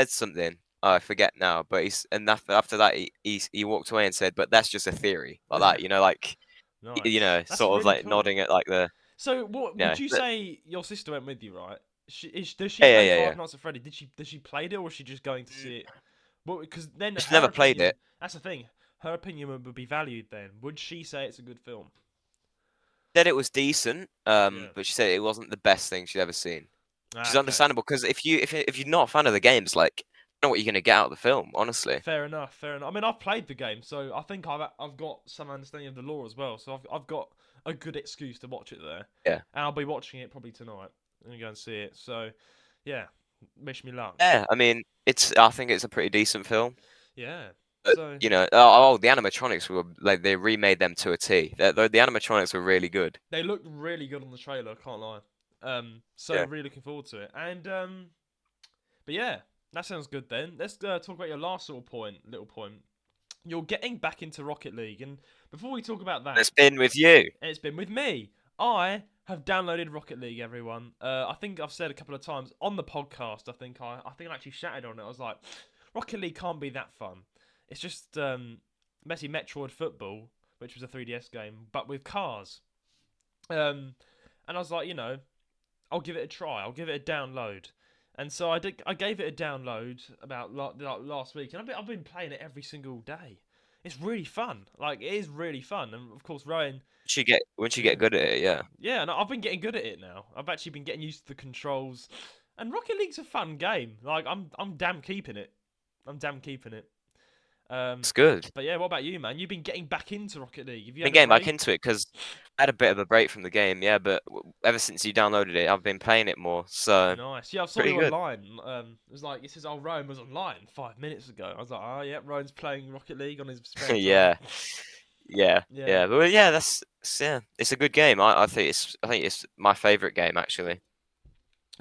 something. Oh, I forget now, but and after that he walked away and said, but that's just a theory like that, like Nice. That's sort of really like cool. nodding at like the So, what you would know, you say? Your sister went with you, right? Does she yeah, yeah, play yeah, Five yeah. Nights at Freddy? Did she play it, or was she just going to see it? Well, because then She's her never played opinion. it. That's the thing. Her opinion would be valued. Then would she say it's a good film? Said it was decent, Yeah. but she said it wasn't the best thing she'd ever seen. Which Ah, is okay. understandable because if you're not a fan of the games, like, you know what you're gonna get out of the film, honestly. Fair enough. Fair enough. I mean, I've played the game, so I think I've got some understanding of the lore as well. So I've got a good excuse to watch it there, Yeah, and I'll be watching it probably tonight. I'm gonna go and see it. So, yeah, wish me luck. yeah. I mean, I think it's a pretty decent film. Yeah. But So the animatronics were like they remade them to a T. The animatronics were really good. they looked really good on the trailer. I can't lie. So Yeah. really looking forward to it. And but yeah, that sounds good. Then let's talk about your last little point. You're getting back into Rocket League, and before we talk about that, It's been with you. and it's been with me. I have downloaded Rocket League, everyone. I think I've said a couple of times on the podcast. I think I actually shouted on it. I was like, Rocket League can't be that fun. It's just Messi Metroid Football, which was a 3DS game, but with cars. And I was like, I'll give it a try. I'll give it a download. And so I did. I gave it a download about last week, and I've been playing it every single day. It's really fun. Like it is really fun, and of course, Rowan. Once you Yeah, get good at it, yeah. yeah, and I've been getting good at it now. I've actually been getting used to the controls, and Rocket League's a fun game. Like I'm damn keeping it. I'm damn keeping it. It's good. But yeah, what about you, man? You've been getting back into Rocket League. Have you Been had a getting back break? into it because I had a bit of a break from the game, yeah. But ever since you downloaded it, I've been playing it more. So Nice. Yeah, I saw pretty you good. online. It says, "Oh, Rowan was online 5 minutes ago." I was like, "Oh, yeah, Rowan's playing Rocket League on his spare time." Yeah, yeah, Yeah. yeah. But yeah, yeah. It's a good game. I think it's my favorite game actually.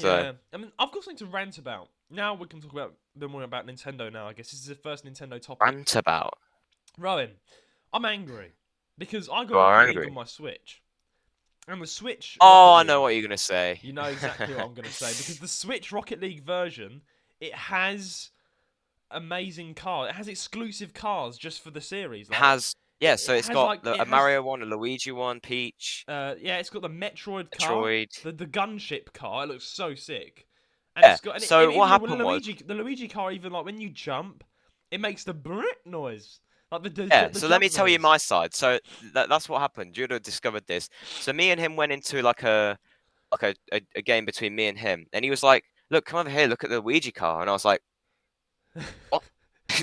So Yeah, I mean, I've got something to rant about. Now we can talk about a bit more about Nintendo. Now, I guess this is the first Nintendo topic. rant about. Rowan, I'm angry because I You got are Rocket League on angry. my Switch, and the Switch Oh, Rocket I know what League. you're gonna say. You know exactly what I'm gonna say because the Switch Rocket League version, it has amazing cars. It has exclusive cars just for the series. Like Has yeah, so it it's has got like it a has Mario one, a Luigi one, Peach, yeah, it's got the Metroid car, Metroid. the gunship car. It looks so sick, and Yeah. it's got So what even happened was, The Luigi car, even like when you jump, it makes the brick noise, like yeah. the So let me jump tell you noise. my side. So that's what happened. You'd have discovered this. So me and him went into like a game between me and him, and he was like, "Look, come over here, look at the Luigi car," and I was like, "What?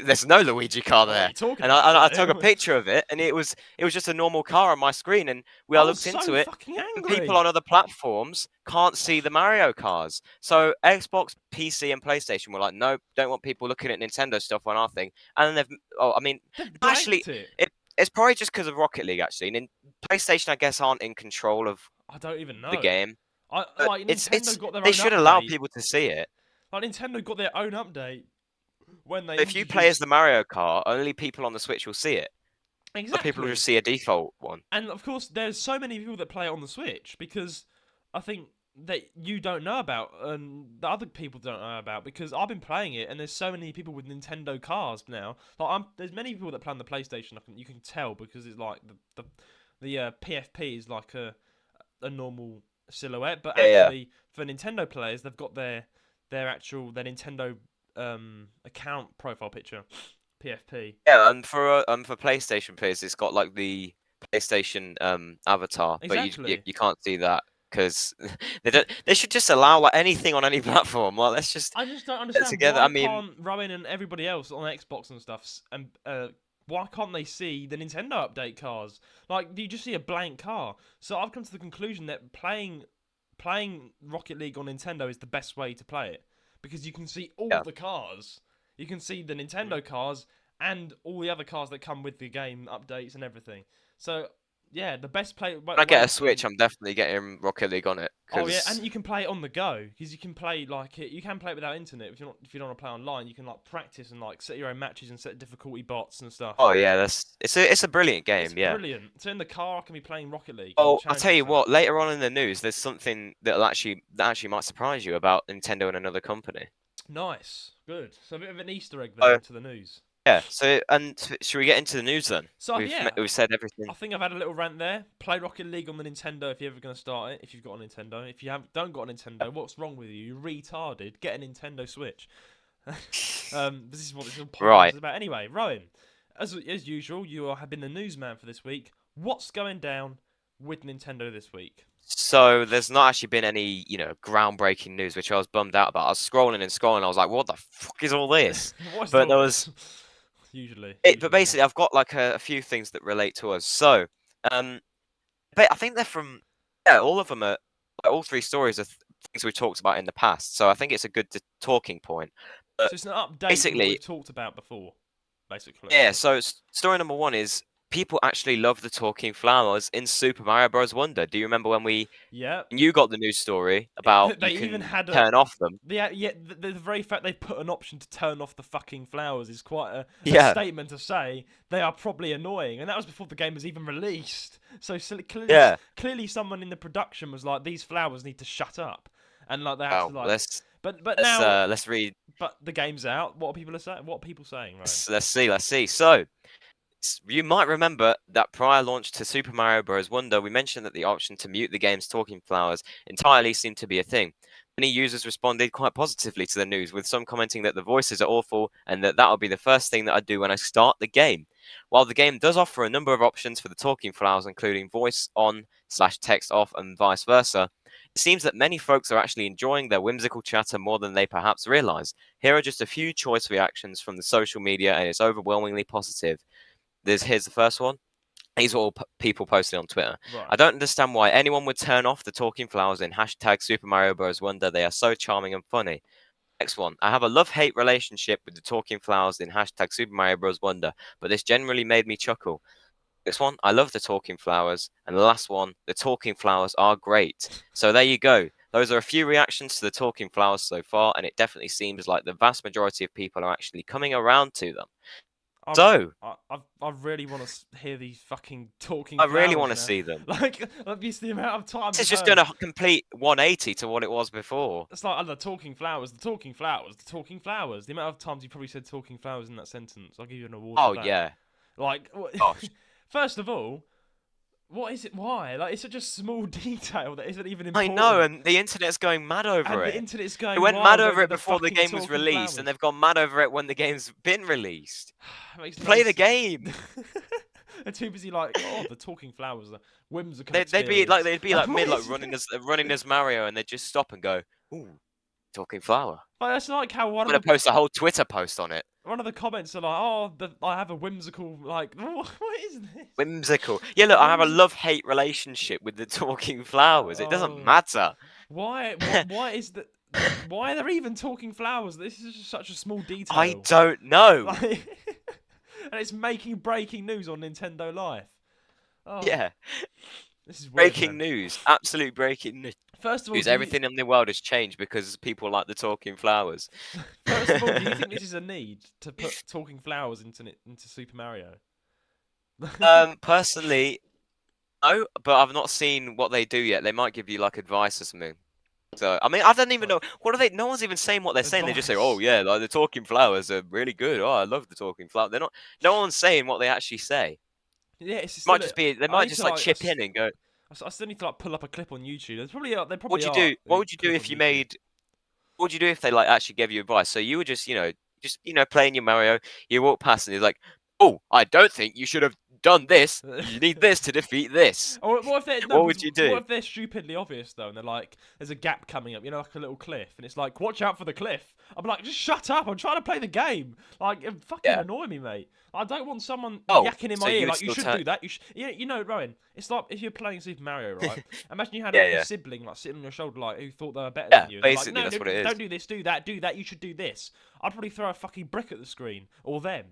There's no Luigi car What are there." you talking And about, I took a mate? picture of it, and it was just a normal car on my screen, and I I was looked so into it, fucking and people angry. on other platforms can't see the Mario cars. So Xbox, PC, and PlayStation were like, "Nope, don't want people looking at Nintendo stuff on our thing." And then I mean, They've actually, blanked it. it's probably just because of Rocket League. Actually, PlayStation, I guess, aren't in control of I don't even the know. game, I but like it's Nintendo got their they own should allow update. people to see it. Like Nintendo got their own update when they If you play as introduced the Mario Kart, only people on the Switch will see it. Other people will exactly. just see a default one. And of course, there's so many people that play it on the Switch because I think that you don't know about and the other people don't know about because I've been playing it and there's so many people with Nintendo cars now. Like there's many people that play on the PlayStation. You can tell because it's like the PFP is like a normal silhouette, but Yeah, yeah. actually for Nintendo players, they've got their Nintendo account profile picture, PFP. Yeah, and for PlayStation players, it's got like the PlayStation avatar, but Exactly. you can't see that because they should just allow like anything on any platform. Like let's just I just don't get understand together. I why mean, can't Rowan and everybody else on Xbox and stuff and why can't they see the Nintendo update cars? Like you just see a blank car. So I've come to the conclusion that playing Rocket League on Nintendo is the best way to play it because you can see all yeah. the cars. You can see the Mhm. Nintendo cars and all the other cars that come with the game updates and everything. So yeah, the best When I get way a to Switch, I'm definitely getting Rocket League on it oh yeah, because and you can play it on the go because you can play like it. You can play it without internet if you don't want to play online. You can like practice and like set your own matches and set difficulty bots and stuff. oh yeah, it's a brilliant It's game. Yeah. brilliant. So in the car, I can be playing Rocket League and Oh, I'll tell challenging you myself. what. Later on in the news, there's something that actually might surprise you about Nintendo and another company. Nice, good. So a bit of an Easter egg then So into the news. yeah. So should we get into the news then? So yeah, We've said I everything. think I've had a little rant there. Play Rocket League on the Nintendo if you're ever going to start it. If you've got a Nintendo, if you don't got a Nintendo, what's wrong with you? You're retarded. Get a Nintendo Switch. This is what this podcast Right. is about. Anyway, Rowan, as usual, you have been the newsman for this week. What's going down with Nintendo this week? So there's not actually been any, groundbreaking news, which I was bummed out about. I was scrolling and scrolling. I was like, "What the fuck is all this?" What's But all there was this? But Usually, yeah. basically, I've got like a few things that relate to us. So, um, but I think they're from, yeah, all of them are, like, all three stories are things we talked about in the past. So I think it's a good talking point. So But it's an update to what basically, we've talked about before, basically. yeah. So story number one is people actually love the talking flowers in Super Mario Bros. Wonder. Do you remember Yeah. when you got the news story about They you even can had a turn off them? the very fact they put an option to turn off the fucking flowers is quite a Yeah, statement to say they are probably annoying, and that was before the game was even released. So yeah. clearly someone in the production was like, these flowers need to shut up, and like they had to Oh, like. let's But let's now, uh let's read. the game's out. What are people saying? What are people saying, Ryan? Let's see. So you might remember that prior launch to Super Mario Bros. Wonder, we mentioned that the option to mute the game's talking flowers entirely seemed to be a thing. Many users responded quite positively to the news, with some commenting that the voices are awful and that that'll be the first thing that I do when I start the game. While the game does offer a number of options for the talking flowers, including voice on/text off and vice versa, it seems that many folks are actually enjoying their whimsical chatter more than they perhaps realize. Here are just a few choice reactions from the social media, and it's overwhelmingly positive. Here's the first one. These are all people posted on Twitter. Right. I don't understand why anyone would turn off the talking flowers in hashtag Super Mario Bros. Wonder. They are so charming and funny. Next one. I have a love-hate relationship with the talking flowers in hashtag Super Mario Bros. Wonder, but this generally made me chuckle. Next one. I love the talking flowers. And the last one. The talking flowers are great. So there you go. Those are a few reactions to the talking flowers so far, and it definitely seems like the vast majority of people are actually coming around to them. So, I really want to hear these fucking talking I really flowers want to now. see them. Like, it's the amount of times This is I've just heard. doing a complete 180 to what it was before. It's like, oh, the talking flowers, the talking flowers, the talking flowers. The amount of times you probably said talking flowers in that sentence, I'll give you an award Oh, for that. yeah. Like, Gosh. first of all, what is it? Why? Like, it's such a small detail that isn't even important. I know, and the internet's going mad over And it. the internet's going They went wild mad over it the before the fucking game was talking released, flowers. and they've gone mad over it when the game's been released. Makes Play no the game. They're too busy like, oh, the talking flowers, the whimsical. They'd be like What mid like is running as Mario, and they'd just stop and go, "Ooh, talking flower." Like, that's like how I'm gonna post a whole Twitter post on it. one of the comments are like, oh, I have a whimsical, like, what is this? Whimsical. Yeah, look, I have a love-hate relationship with the talking flowers. It doesn't matter. Why is that? Why are there even talking flowers? This is just such a small detail. I don't know. Like, and it's breaking news on Nintendo Live. Oh, Yeah. This is weird, Breaking man. news. Absolute breaking news. First of all, Everything in the world has changed because people like the talking flowers. First of all, do you think this is a need to put talking flowers into Super Mario? Personally, no, but I've not seen what they do yet. They might give you like advice or something. So I mean, I don't even know what are they. No one's even saying what they're saying. They just say, "Oh yeah, like the talking flowers are really good. Oh, I love the talking flower." They're not. No one's saying what they actually say. Yeah, it's Might just be. They might just like chip in and go. I still need to like pull up a clip on YouTube. There's probably they probably What would you do? What would you do if you made? What would you do if they like actually gave you advice? So you were just playing your Mario. You walk past and he's like, "Oh, I don't think you should have done this. You need this to defeat this." Or what if they're what would you do? What if they're stupidly obvious though, and they're like, "There's a gap coming up, like a little cliff," and it's like, "Watch out for the cliff." I'm like, "Just shut up! I'm trying to play the game." Like, it fucking annoy me, mate. I don't want someone yakking in my ear like, "You should do that." You know, Rowan. It's like if you're playing Super Mario, right? Imagine you had a sibling like sitting on your shoulder, like who thought they were better than you. Basically, like, no, that's what it is. Don't do this, do that, do that. You should do this. I'd probably throw a fucking brick at the screen or them.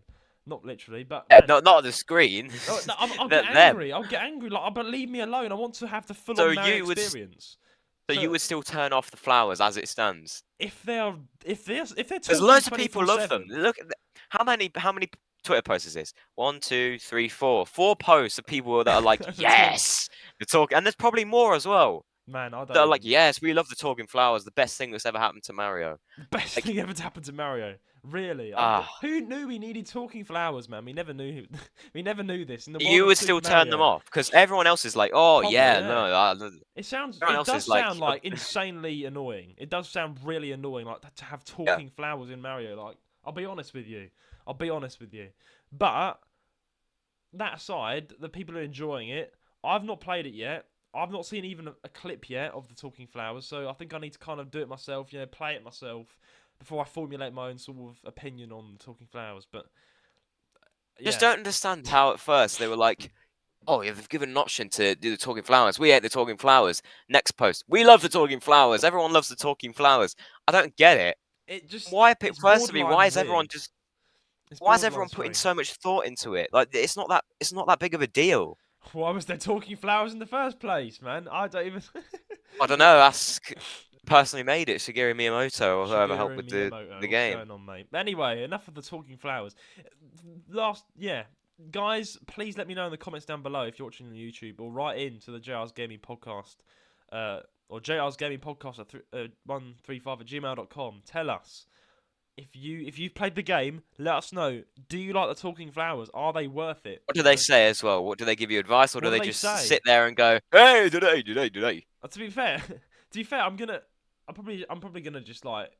Not literally, but not on the screen. No, I'll get angry. I'll get angry. Like, but leave me alone. I want to have the full-on Mario experience. So you would still turn off the flowers as it stands. If they're there's loads of people love them. Look, how many Twitter posts is this? 1, 2, 3, 4. 4 posts of people that are like, yes, the talk, and there's probably more as well. Man, I don't. They're like, yes, we love the talking flowers. The best thing that's ever happened to Mario. The best thing ever happened to Mario. Really? Who knew we needed talking flowers, man? We never knew. We never knew this. In the you would still turn them off because everyone else is like, oh probably, no. It does sound like insanely annoying. It does sound really annoying, like to have talking flowers in Mario. Like, I'll be honest with you. But that aside, the people are enjoying it. I've not played it yet. I've not seen even a clip yet of the talking flowers, so I think I need to kind of do it myself, play it myself before I formulate my own sort of opinion on the talking flowers. But just don't understand how at first they were like, oh, yeah, they've given an option to do the talking flowers. We hate the talking flowers. Next post, we love the talking flowers. Everyone loves the talking flowers. I don't get it. Why is everyone just? Why is everyone putting so much thought into it? Like, it's not that big of a deal. Why was there talking flowers in the first place, man? I don't even. I don't know. Ask personally made it, Shigeru Miyamoto, or whoever helped with the game. What's going on, mate? Anyway, enough of the talking flowers. Guys, please let me know in the comments down below if you're watching on YouTube, or write in to the JR's Gaming Podcast, or JR's Gaming Podcast at 135@gmail.com. Tell us. If you've played the game, let us know. Do you like the talking flowers? Are they worth it? What do they say as well? What do they give you advice, or do they just sit there and go, "Hey, today"? To be fair, I'm probably gonna just like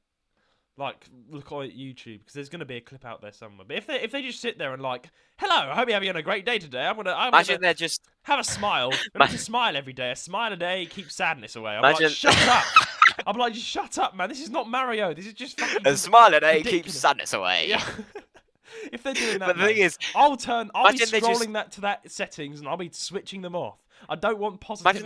look on YouTube because there's gonna be a clip out there somewhere. But if they just sit there and like, hello, I hope you're having a great day today. I'm imagine they're just have a smile. I need to smile every day. A smile a day keeps sadness away. I'm like, shut up. I'm like, just shut up, man. This is not Mario. This is just fucking a smile a day keeps sadness away. Yeah. If they're doing that, but the thing is, I'll be scrolling that to that settings and I'll be switching them off. I don't want positivity.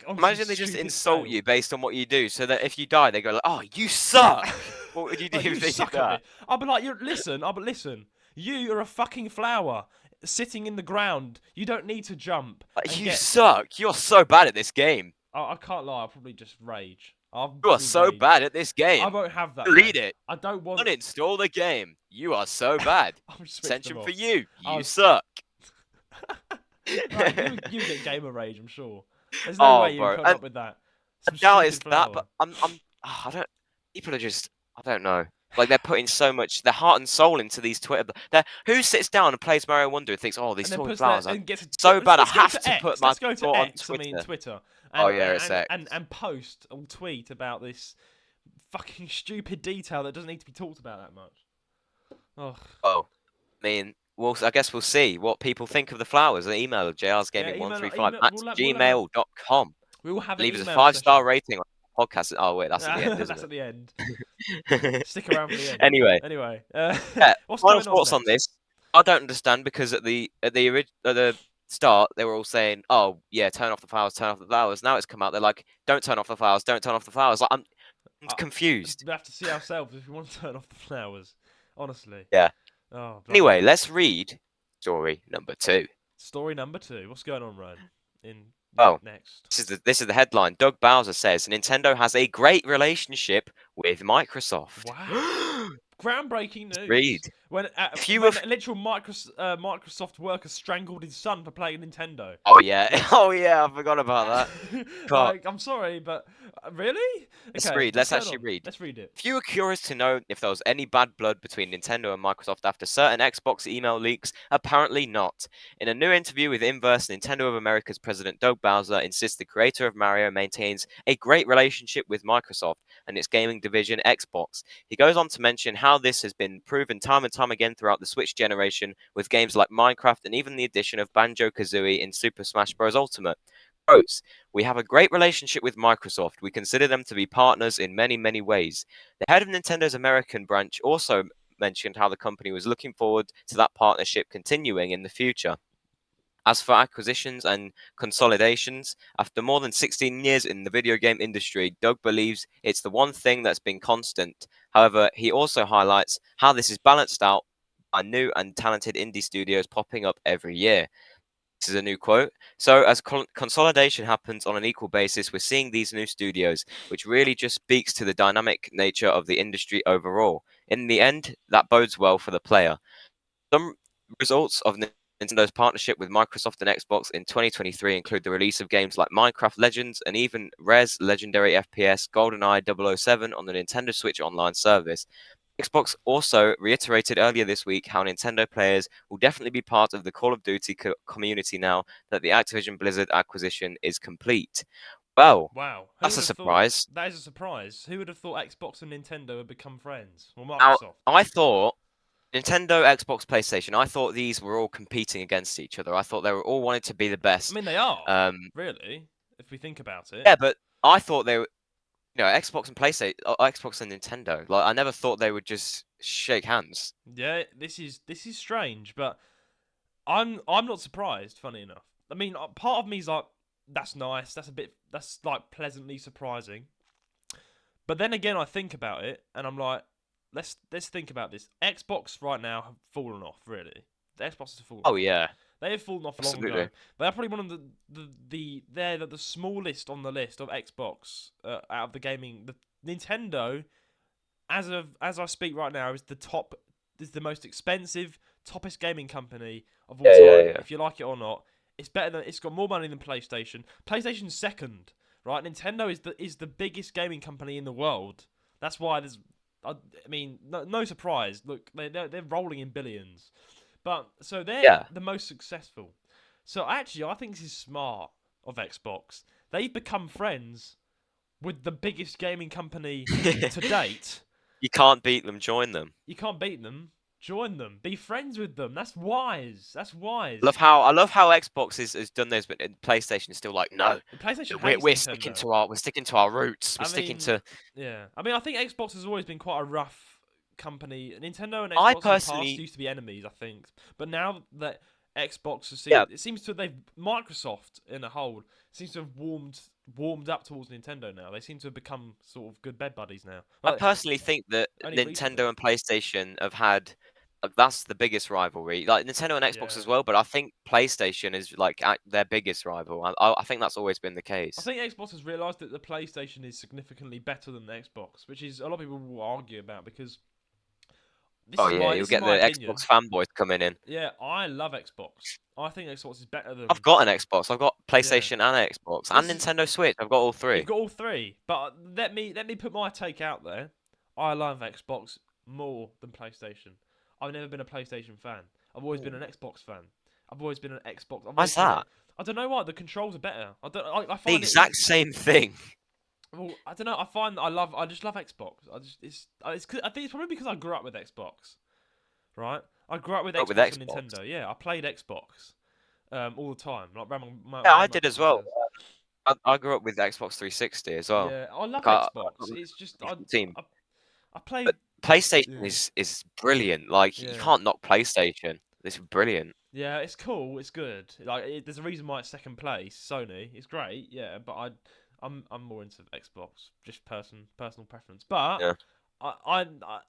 Imagine they just insult you based on what you do, so that if you die, they go like, "Oh, you suck." What would you do if they did that? I'll be like, listen. You are a fucking flower sitting in the ground. You don't need to jump. You suck. You're so bad at this game. I can't lie. I'll probably just rage. I'll You are probably so rage. bad at this I game. won't have that. Delete No. it. I don't want. Uninstall the game. You are so bad. I'll just switch them Attention off. for you. I'll You suck. Right, you get gamer rage. I'm sure. There's no Oh, way you're bro. putting And up with that. I Some doubt it's stupid that, flower. but I don't. People are just. I don't know. Like they're putting so much their heart and soul into these Twitter. Who sits down and plays Mario Wonder and thinks, "Oh, these And then talking puts that flowers are and gets so bad. I let's go have to to put X. my Let's go to thought on X. I mean Twitter." Twitter. Oh And yeah, it's X. and post or tweet about this fucking stupid detail that doesn't need to be talked about that much. Ugh. Oh, I mean, I guess we'll see what people think of the flowers. The email Yeah, jrsgaming135 email. at We'll have gmail.com. we will have an Leave us a email 5-star session. rating on the podcast. Oh wait, that's at the end, isn't That's at the end. it? Stick around for the end. Anyway, Anyway, yeah. what's Final going on thoughts on next? this. I don't understand because at the start they were all saying, "Oh yeah, turn off the flowers, turn off the flowers." Now it's come out, they're like, "Don't turn off the flowers, don't turn off the flowers." Like I'm confused. We have to see ourselves if we want to turn off the flowers. Honestly. Yeah. Oh. Bloody Anyway, hell. let's read story number 2. Story number 2. What's going on, Roan? Oh, Next. this is the headline. Doug Bowser says Nintendo has a great relationship with Microsoft. Wow. Groundbreaking news. Read. When If you when have- a literal Microsoft worker strangled his son for playing Nintendo. Oh yeah, oh yeah, I forgot about that. Like, I'm sorry, but really? Let's Okay, read. what's Let's going actually on? read. Let's read it. If you were curious to know if there was any bad blood between Nintendo and Microsoft after certain Xbox email leaks, apparently not. In a new interview with Inverse, Nintendo of America's president Doug Bowser insists the creator of Mario maintains a great relationship with Microsoft and its gaming division Xbox. He goes on to mention how this has been proven time and time again throughout the Switch generation with games like Minecraft and even the addition of Banjo-Kazooie in Super Smash Bros. Ultimate. Quotes, "We have a great relationship with Microsoft. We consider them to be partners in many, many ways." The head of Nintendo's American branch also mentioned how the company was looking forward to that partnership continuing in the future. As for acquisitions and consolidations, after more than 16 years in the video game industry, Doug believes it's the one thing that's been constant. However, he also highlights how this is balanced out by new and talented indie studios popping up every year. This is a new quote. "So, as consolidation happens on an equal basis, we're seeing these new studios, which really just speaks to the dynamic nature of the industry overall. In the end, that bodes well for the player." Some results of Nintendo's partnership with Microsoft and Xbox in 2023 include the release of games like Minecraft Legends and even Rare's legendary FPS GoldenEye 007 on the Nintendo Switch Online service. Xbox also reiterated earlier this week how Nintendo players will definitely be part of the Call of Duty community now that the Activision Blizzard acquisition is complete. Well, Wow. that's a surprise. That is a surprise. Who would have thought Xbox and Nintendo would become friends? Or Now, Microsoft? I thought Nintendo, Xbox, PlayStation, I thought these were all competing against each other. I thought they were all wanting to be the I best. mean, they are, Um, really, if we think about it. yeah, but I thought they were, Xbox and PlayStation, Xbox and Nintendo. Like, I never thought they would just shake hands. Yeah, this is strange, but I'm not surprised. Funny enough, I mean, part of me's like, that's nice. That's like pleasantly surprising. But then again, I think about it, and I'm like, let's think about this. Xbox right now have fallen off. Really, the Xbox has fallen. Oh off. yeah, They have fallen off long absolutely. ago. They're probably one of they're the smallest on the list of Xbox out of the gaming. The Nintendo, as I speak right now, is the most expensive, toppest gaming company of all Yeah, time. yeah, yeah. If you like it or not, it's got more money than PlayStation. PlayStation's second, right? Nintendo is the biggest gaming company in the world. That's why there's, I mean, no surprise. Look, they're rolling in billions. But so they're the most successful. So actually, I think this is smart of Xbox. They've become friends with the biggest gaming company to date. You can't beat them, join them. You can't beat them. Join them. Be friends with them. That's wise. That's wise. I love how Xbox has done this, but PlayStation is still like, no. PlayStation We're hates sticking Nintendo. we're sticking to our roots. We're I sticking mean, to. yeah. I mean, I think Xbox has always been quite a rough company. Nintendo and Xbox I in the personally- past used to be enemies, I think. But now that Xbox has Yeah. it seems to Microsoft in a whole seems to have warmed up towards Nintendo now. They seem to have become sort of good bed buddies now. I Like, personally think that only Nintendo recently. and PlayStation have had like, that's the biggest rivalry. Like Nintendo and Xbox as Yeah. well, but I think PlayStation is like their biggest rival. I think that's always been the I case. think Xbox has realised that the PlayStation is significantly better than the Xbox, which is a lot of people will argue about because Oh yeah, you'll this is get my the opinion. Xbox fanboys coming in. Yeah, I love Xbox. I think Xbox is better I've than got an Xbox. I've got yeah. PlayStation and Xbox and This is Nintendo Switch. I've got all You've three. got all three, but let me put my take out there. I love Xbox more than PlayStation. I've never been a PlayStation fan. I've always been an Xbox fan. I've always been an Xbox. I've always Why's been a. that? I don't know why the controls are better. I don't. I The find it exact easy. same thing. Well, I don't know. I find that I love. I just love Xbox. I think it's probably because I grew up with Xbox, right? I grew up with But with Xbox and Xbox. Nintendo. Yeah, I played Xbox, all the time. Like around Yeah, I around my did as cousin's well. house. I grew up with Xbox 360 as well. Yeah, I love Like Xbox. I'm It's just a different team. I played. But PlayStation Yeah. is brilliant. Like you Yeah. can't knock PlayStation. It's brilliant. Yeah, it's cool. It's good. There's a reason why it's second place. Sony, it's great. Yeah, but I'm more into Xbox, just personal preference. But Yeah.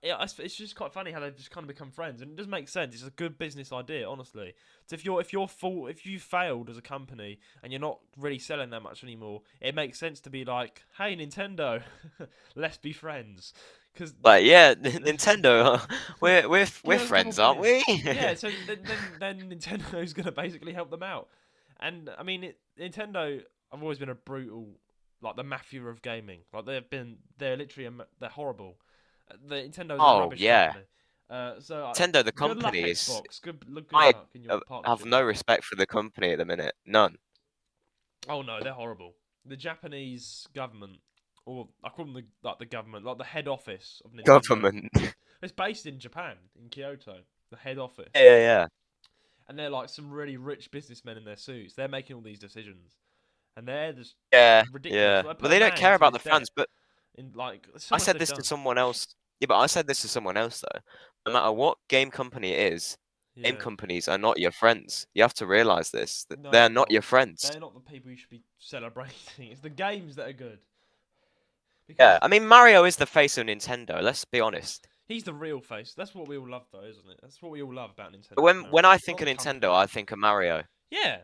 yeah, it's just quite funny how they've just kind of become friends, and it does make sense. It's a good business idea, honestly. So if you failed as a company and you're not really selling that much anymore, it makes sense to be like, hey Nintendo, let's be friends, because Like yeah, Nintendo. give We're us a couple friends, aren't quid. we? Yeah, so then Nintendo's gonna basically help them out, and I mean Nintendo. I've always been a brutal, like the mafia of gaming. Like they're literally they're horrible. The Nintendo's a Oh rubbish yeah, company. So Nintendo the good luck company is. Xbox. Good I luck in your have partnership no there. respect for the company at the minute. None. Oh no, they're horrible. The Japanese government, or I call them the government, like the head office of Nintendo. Government. Yeah, It's based in Japan, in Kyoto. The head office. yeah. And they're like some really rich businessmen in their suits. They're making all these decisions, and they're just Yeah, ridiculous. yeah. Well, they But put a they don't man care into about his the fans. debt. But In like so I much said they've this to done. someone else. Yeah, but I said this to someone else though. No matter what game company it is, game Yeah. companies are not your friends. You have to realize this. That No, they're they're not not. your friends. They're not the people you should be celebrating. It's the games that are good. Yeah, Because I mean Mario is the face of Nintendo. Let's be honest. he's the real face. That's what we all love, though, isn't it? That's what we all love about But Nintendo. It's when Mario, I think not of the Nintendo, company. I think of Mario. Yeah.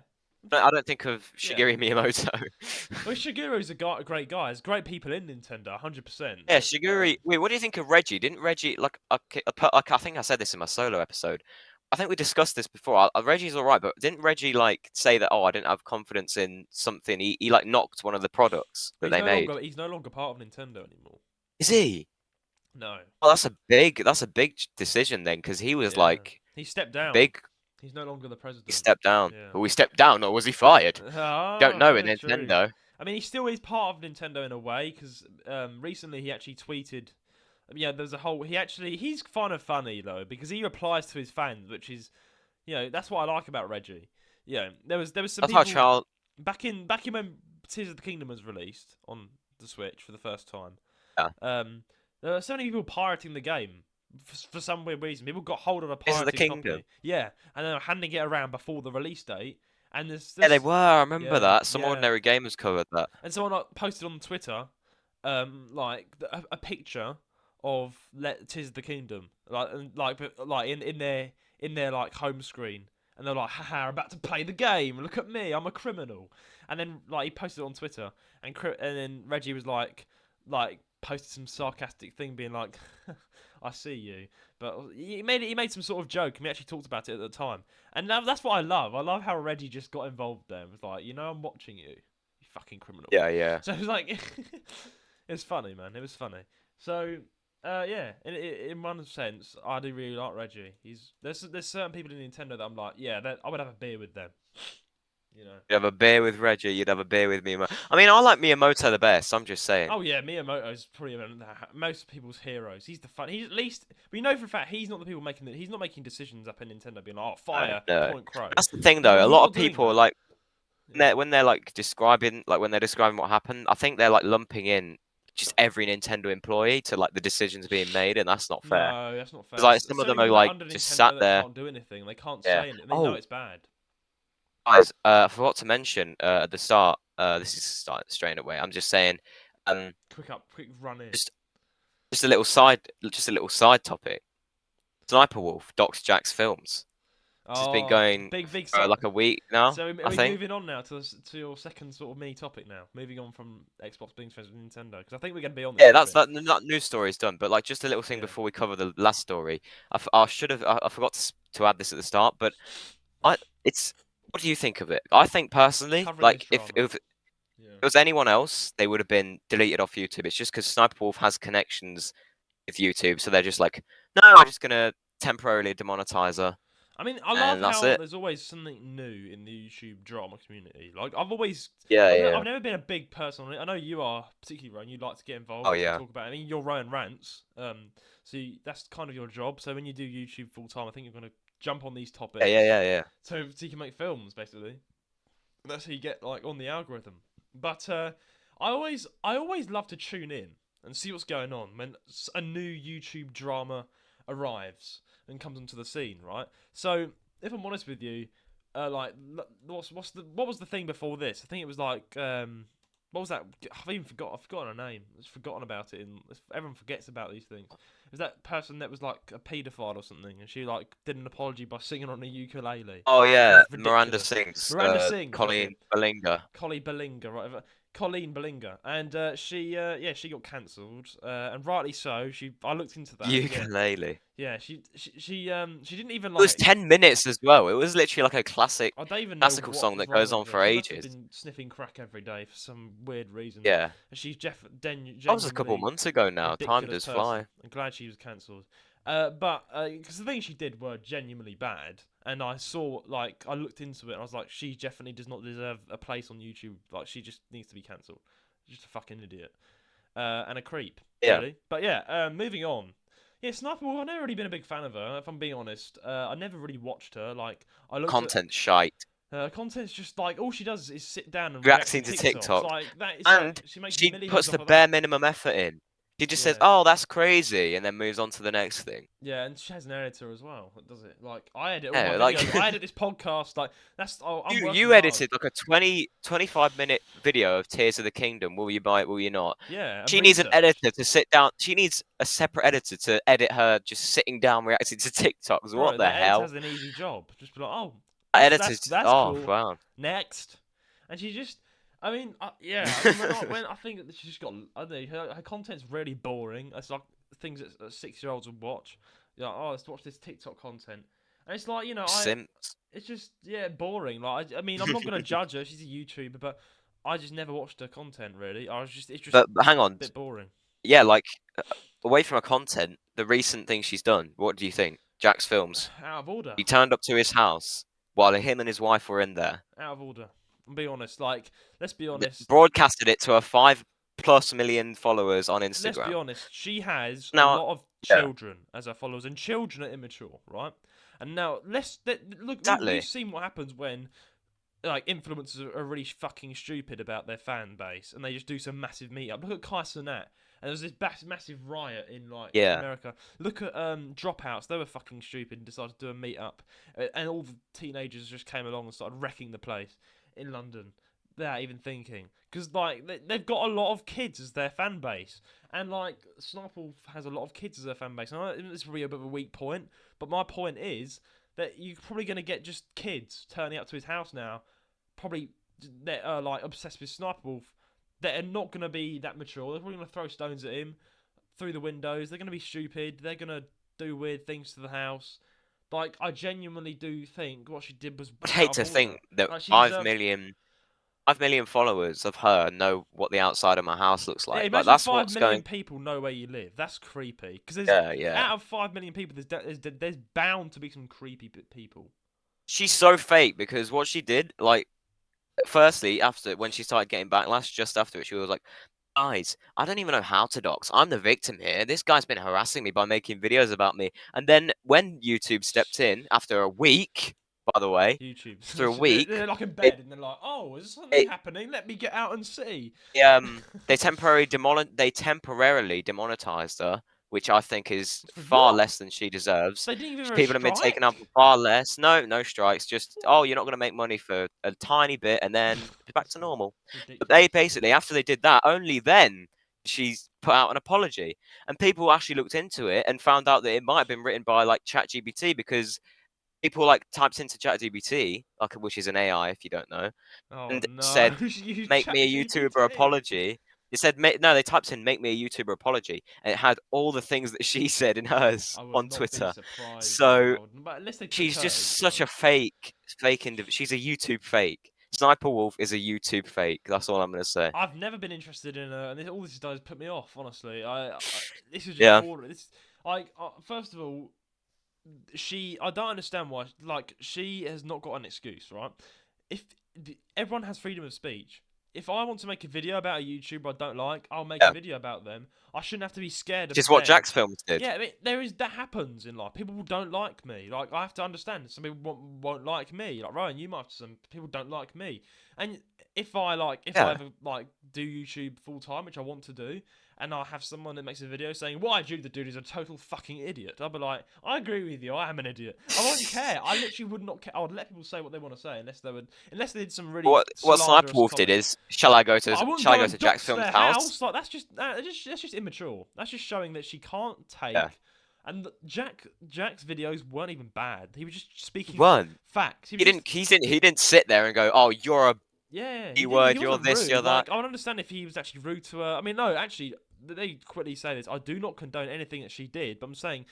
I don't think of Yeah. Shigeru Miyamoto. Well, Shigeru's a great guy. There's great people in Nintendo, 100%. Yeah, Shigeru. Wait, what do you think of Reggie? Didn't Reggie like I think I said this in my solo episode. I think we discussed this before. Reggie's all right, but didn't Reggie like say that? Oh, I didn't have confidence in something. He like knocked one of the products But that they made. he's no longer part of Nintendo anymore. Is he? No. Well, that's a big decision then, because he was Yeah. like He stepped down. big. He's no longer the He president. stepped down. Yeah. Well, he stepped down, or was he fired? Don't know in Very true. Nintendo. I mean, he still is part of Nintendo in a way because recently he actually tweeted. Yeah, there's a whole. He's kind of funny though because he replies to his fans, which is, that's what I like about Reggie. Yeah, there was some That's how people child. back in when Tears of the Kingdom was released on the Switch for the first time. Yeah. There were so many people pirating the game for some weird reason. People got hold of a Tears of the pirated Kingdom. copy. Yeah, and then were handing it around before the release date. And Yeah, they were. I remember yeah, that. Some yeah. ordinary gamers covered that. And someone posted on Twitter, a picture of Tears of the Kingdom, in their like home screen, and they're like, haha, I'm about to play the game. Look at me, I'm a criminal. And then like he posted it on Twitter, and then Reggie was like posted some sarcastic thing, being like, I see you. But he made some sort of joke, and we actually talked about it at the time. And now that's what I love. I love how Reggie just got involved there. It was like, I'm watching you, you fucking criminal. Yeah, yeah. So it was like, it was funny, man. It was funny. So, yeah, in one sense, I do really like Reggie. There's certain people in Nintendo that I'm like, yeah, I would have a beer with them. You'd have a beer with Reggie. You'd have a beer with Miyamoto. I mean, I like Miyamoto the best. I'm just saying. Oh yeah, Miyamoto's probably most people's heroes. He's the fun. He's at least we know for a fact he's not the people making he's not making decisions up in Nintendo, being like, oh, fire, No. Point Crow. That's the thing, though. A He's lot not of doing people that. like Yeah. when they're like describing what happened. I think they're like lumping in just every Nintendo employee to like the decisions being made, and that's not fair. No, that's not fair. 'Cause, like There's some of so many them are people that are like under just Nintendo sat that there. can't do anything. They can't Yeah. say anything. They know it's bad. Guys, I forgot to mention at the start. This is straight away. I'm just saying. Quick run in. Just a little side topic. Ssniperwolf docs Jacksfilms. This has been Oh, going big. for like a week now, So are I we think. moving on now to your second sort of mini topic now? Moving on from Xbox being friends with Nintendo, because I think we're going to be on this Yeah, for a that's bit. that news story is done. But like, just a little thing Yeah. before we cover the last story. I should have. I forgot to add this at the start, but it's. What do you think of it? I think personally, Covering this like, if drama. it Yeah. was anyone else, they would have been deleted off YouTube. It's just because Sniperwolf has connections with YouTube, so they're just like, no, I'm just gonna temporarily demonetize her, I mean, I love and that's how it. there's always something new in the YouTube drama community. Like, Yeah, I've yeah. never been a big person on it. I know you are, particularly Roan. You like to get Oh involved and yeah. talk about it. I mean, you're Roan Rants. That's kind of your job. So when you do YouTube full time, I think you're going to jump on these Yeah, topics yeah, yeah, yeah. so you can make films, basically. That's how you get like on the algorithm. But I always love to tune in and see what's going on when a new YouTube drama arrives and comes onto the scene, right? So if I'm honest with you, what was the thing before this? I think it was like what was that? I've forgotten her name. I've forgotten about it. And everyone forgets about these things. It was that person that was like a paedophile or something, and she like did an apology by singing on a ukulele. Oh It yeah, was Miranda ridiculous. sings. Miranda sings. That's it. Colleen Belinga. Colleen Belinga, and she got cancelled, and rightly so. I looked into that. Ukulele. She didn't even It was like. 10 minutes as well. It was literally like a classic I don't even know classical what song was that wrong goes with on her. for She must have ages. been sniffing crack every day for some weird reason. Yeah. And she's That was a couple genuinely months ago now. Time ridiculous does person. fly. I'm glad she was cancelled. But because the things she did were genuinely bad, and I looked into it, and I was like, she definitely does not deserve a place on YouTube. Like, she just needs to be cancelled. Just a fucking idiot, and a creep, Yeah. really. But yeah, moving on. Yeah, Ssniperwolf. I've never really been a big fan of her. If I'm being honest, I never really watched her. Like, I looked at Content shite. her content's just like all she does is sit down and react to Reacting to TikToks. TikTok. Like that is And like she makes she millions puts the off of bare that. minimum effort in. She just says, Yeah. oh, that's crazy, and then moves on to the next thing. Yeah, and she has an editor as well, does it? Like, I edit all Yeah, my like videos. I edit this podcast. Like, I'm working you hard. edited like a 25-minute video of Tears of the Kingdom. Will you buy it? Will you not? Yeah, and She needs an research. editor to sit down. She needs a separate editor to edit her just sitting down reacting to TikToks. What Bro, the that editor hell? has an easy job. Just be like, oh, Editor's that's oh cool. wow. Next, and she just. I mean, yeah. I mean, when I think that she's just got, I don't know, her content's really boring. It's like things that 6-year-olds would watch. You're like, oh, let's watch this TikTok content, and it's like, Sims. it's just boring. Like, I mean, I'm not gonna judge her. She's a YouTuber, but I just never watched her content really. It's just But hang a on. bit boring. Yeah, like away from her content, the recent thing she's done. What do you think? Jacksfilms. Out of order. He turned up to his house while him and his wife were in there. Out of order. I'll be honest. Like, let's be honest. Broadcasted it to her 5+ million followers on Instagram. Let's be honest. She has Now, a lot of children as her followers, and children are immature, right? And now look. Exactly. We've seen what happens when like influencers are really fucking stupid about their fan base, and they just do some massive meetup. Look at KSI VS. And there was this massive riot in like America. Look at Dropouts. They were fucking stupid and decided to do a meetup, and all the teenagers just came along and started wrecking the place in London without even thinking. Because like they've got a lot of kids as their fan base, and like Ssniperwolf has a lot of kids as their fan base. And I know this is probably a bit of a weak point, but my point is that you're probably going to get just kids turning up to his house now, probably that are like obsessed with Ssniperwolf. That are not going to be that mature. They're probably going to throw stones at him through the windows. They're going to be stupid. They're going to do weird things to the house. Like, I genuinely do think what she did was. I'd hate to think that like, 5 million followers of her know what the outside of my house looks like. Yeah, imagine that's 5 million people know where you live. That's creepy. Because out of 5 million people, there's bound to be some creepy people. She's so fake because what she did, like, firstly, after when she started getting backlash, just after it, she was like, guys, I don't even know how to dox. I'm the victim here. This guy's been harassing me by making videos about me. And then when YouTube stepped in after a week, by the way, YouTube. after a week, they're like in bed and they're like, "Oh, is something happening? Let me get out and see." They temporarily demonetized her, which I think is far less than she deserves. They didn't give her People have been taken up for far less. No strikes. Just you're not going to make money for a tiny bit, and then back to normal. But they basically, after they did that, only then she's put out an apology, and people actually looked into it and found out that it might have been written by like ChatGPT, because people like typed into ChatGPT, like, which is an AI if you don't know, Oh and no, said, you "Make me a YouTuber ChatGPT. apology." It said, no, they typed in "Make me a YouTuber apology," and it had all the things that she said in hers I would on not be Twitter. surprised though. So But unless they took she's just hers, such but a fake individual. She's a YouTube fake. Ssniperwolf is a YouTube fake. That's all I'm gonna say. I've never been interested in her, and all this does put me off. Honestly, this is just Yeah. boring. First of all, I don't understand why. Like, she has not got an excuse, right? If everyone has freedom of speech. If I want to make a video about a YouTuber I don't like, I'll make a Yeah. video about them. I shouldn't have to be scared Which of is what them. Jacksfilms did. Yeah, I mean, that happens in life. People don't like me. Like, I have to understand. Some people won't like me. Like, Ryan, you might have some people don't like me. And if I Yeah. ever do YouTube full time, which I want to do, and I have someone that makes a video saying why the dude is a total fucking idiot, I'll be like, I agree with you. I am an idiot. I won't care. I literally would not care. I would let people say what they want to say unless they did some really What slanderous Ssniperwolf did comments. is, shall I go to I wouldn't shall I go go and to dox Jacksfilms' their house? house. Like, that's just immature. That's just showing that she can't take. Yeah. And Jack's videos weren't even bad. He was just speaking One. facts. He didn't sit there and go, "Oh, you're a Yeah, B he didn't. He word, you're wasn't this, rude. you're that." Like, I would understand if he was actually rude to her. I mean, no, actually, they quickly say this. I do not condone anything that she did, but I'm saying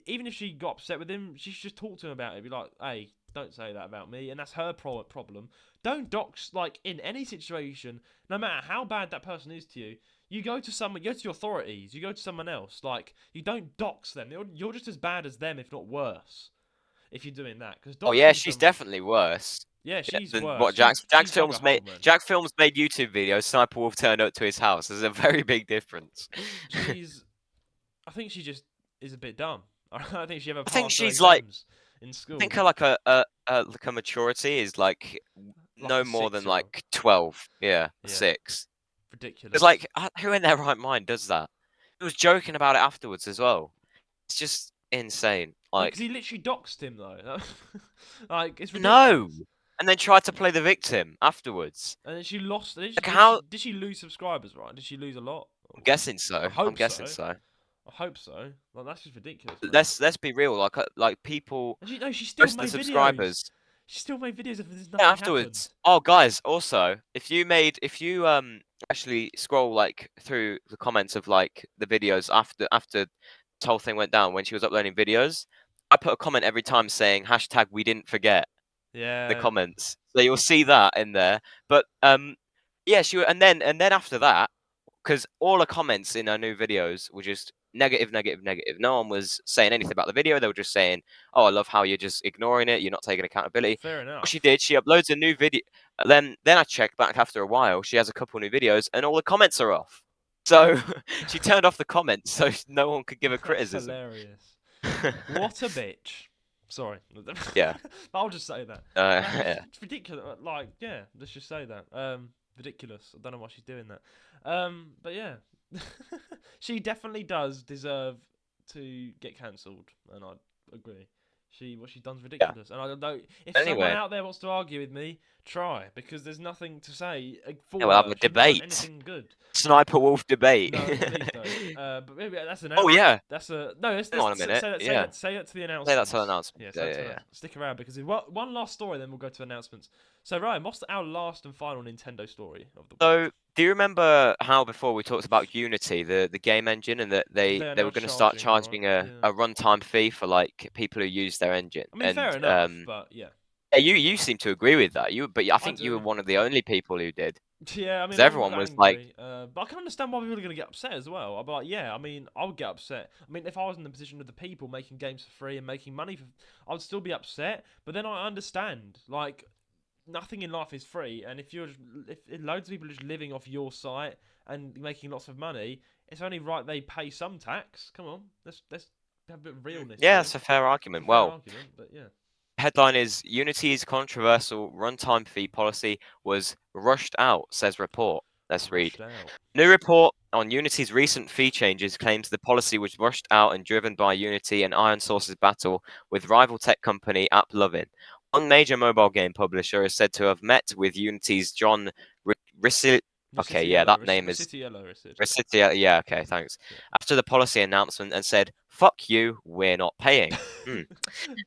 even if she got upset with him, she should just talk to him about it. Be like, hey, don't say that about me, and that's her problem. Don't dox, like, in any situation, no matter how bad that person is to you. You go to your authorities. You go to someone else. Like, you don't dox them. You're just as bad as them, if not worse, if you're doing that. Because Oh yeah, doxing she's someone, definitely worse. yeah, Yeah, she's than worse. what She's dug a hole, man. Jacksfilms made YouTube videos. Ssniperwolf turned up to his house. There's a very big difference. I think she just is a bit dumb. I don't think she ever I think passed her she's like, exams in I school. think her like a maturity is like Like no a more than 6-year-old. like 12. Yeah, Yeah, 6. It's ridiculous. like, who in their right mind does that? He was joking about it afterwards as well. It's just insane. Yeah, because Like, he literally doxed him though. Like, it's no, ridiculous. and then tried to play the victim afterwards. And then she lost. Like, how? Did she lose subscribers? Right? Did she lose a lot? I'm guessing I so. I'm hope guessing so. so. I hope so. Like, that's just ridiculous, man. Let's be real. Like people, And she still most of the made videos. subscribers. She still made videos if there's Yeah, nothing happened. afterwards. Oh, guys, also, if you actually scroll like through the comments of like the videos after this whole thing went down when she was uploading videos, I put a comment every time saying hashtag we didn't forget in the Yeah, comments. So you'll see that in there. But yeah, and then after that, because all the comments in our new videos were just negative, negative, negative. No one was saying anything about the video. They were just saying, "Oh, I love how you're just ignoring it. You're not taking accountability." fair What she enough. did, she uploads a new video. Then I checked back after a while. She has a couple new videos, and all the comments are off. So she turned off the comments so no one could give her That's criticism. hilarious. What a bitch. Sorry. Yeah. I'll just say that. Yeah. It's ridiculous. Like, yeah, let's just say that. Ridiculous. I don't know why she's doing that. But yeah. She definitely does deserve to get cancelled, and I agree. What she's done is Yeah. ridiculous, and I don't know if someone Anyway, out there wants to argue with me, try, because there's nothing to say for yeah, we'll have her. a She's not done debate. anything good. Ssniperwolf debate. No, please don't. But maybe that's an Oh yeah. that's a no. Hang on a minute. Yeah. Say that to the Say that announcements. to the announcement. Yeah, Yeah, say that yeah, to yeah. stick around because one last story, then we'll go to announcements. So Ryan, what's our last and final Nintendo story of the week? So, do you remember how before we talked about Unity, the game engine, and that they They're they now were going to start charging, charging right? a, Yeah. a runtime fee for like people who use their engine? I mean, And fair enough, but yeah, yeah, you seem to agree with that. I I think you were do. one of the only people who did, Yeah, I because mean, I'm not everyone was like, angry, but I can understand why people are going to get upset as well. I'll be like, yeah, I mean, I would get upset. I mean, if I was in the position of the people making games for free and making money, I would still be upset. But then I understand, like, nothing in life is free, and if loads of people are just living off your site and making lots of money, it's only right they pay some tax. Come on, let's have a bit of realness yeah, here. that's a fair It's argument. a fair Well, argument, but yeah. headline is Unity's controversial runtime fee policy was rushed out, says report. Let's read. Rushed out. New report on Unity's recent fee changes claims the policy was rushed out and driven by Unity and Iron Source's battle with rival tech company AppLovin. One major mobile game publisher is said to have met with Unity's John Okay, City yeah, Yellow. that name is City Yellow. Recitia. Yeah, okay, thanks. Yeah. After the policy announcement and said, "Fuck you, we're not paying." Hmm.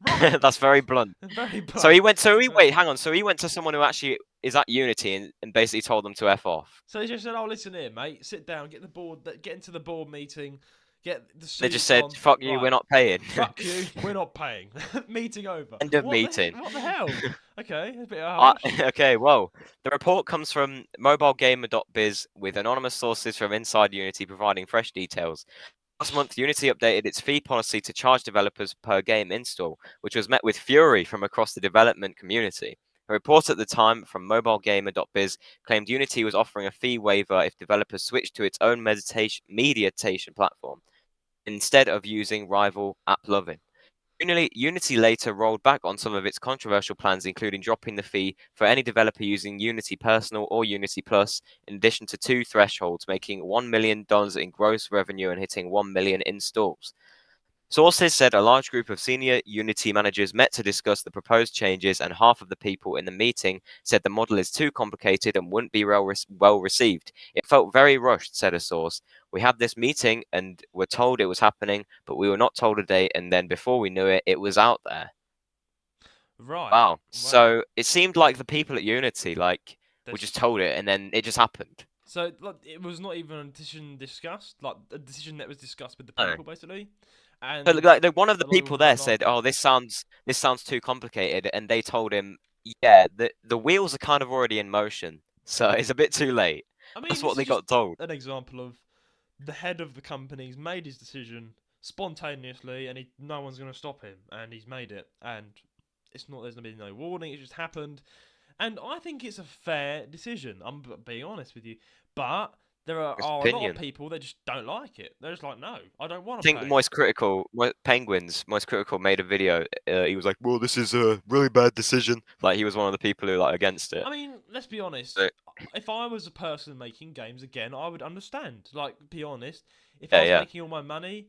Right. That's very blunt. Very So he blunt. went. Wait, hang on. So he went to someone who actually is at Unity and basically told them to f off. So he just said, "Oh, listen here, mate. Sit down. Get the board. Get into the board meeting. Get the They just suits said, on. "Fuck you, we're Right. not paying." Fuck you. We're not paying. Meeting over. End of What the meeting. what the hell? Okay, a bit harsh. Okay, well, the report comes from mobilegamer.biz with anonymous sources from inside Unity providing fresh details. Last month, Unity updated its fee policy to charge developers per game install, which was met with fury from across the development community. A report at the time from mobilegamer.biz claimed Unity was offering a fee waiver if developers switched to its own mediation platform instead of using rival AppLovin. Unity later rolled back on some of its controversial plans, including dropping the fee for any developer using Unity Personal or Unity Plus, in addition to two thresholds, making $1 million in gross revenue and hitting 1 million installs. Sources said a large group of senior Unity managers met to discuss the proposed changes, and half of the people in the meeting said the model is too complicated and wouldn't be well received. It felt very rushed, said a source. We had this meeting and were told it was happening, but we were not told a date, and then before we knew it, it was out there. Right. Wow. Wow. So it seemed like the people at Unity were just That's told it, and then it just happened. so like it was not even a decision discussed, like a decision that was discussed with the No. people basically, But and one of the a lot of people people there don't like said, it. "Oh, this sounds too complicated," and they told him, "Yeah, the wheels are kind of already in motion, so it's a bit too late." I mean, That's this what is they just got told. an example of the head of the company's made his decision spontaneously, and no one's going to stop him, and he's made it, and it's not. There's going to be no warning. It just happened, and I think it's a fair decision. I'm being honest with you, but there His are a lot of opinion. people that just don't like it. They're just like, no, I don't want I to think pay. Moist Critical, Penguins, Moist Critical made a video. He was like, "Well, this is a really bad decision." Like he was one of the people who against it. I mean, let's be honest. So, If I was a person making games again, I would understand. Like, be honest. If I yeah, was yeah. making all my money,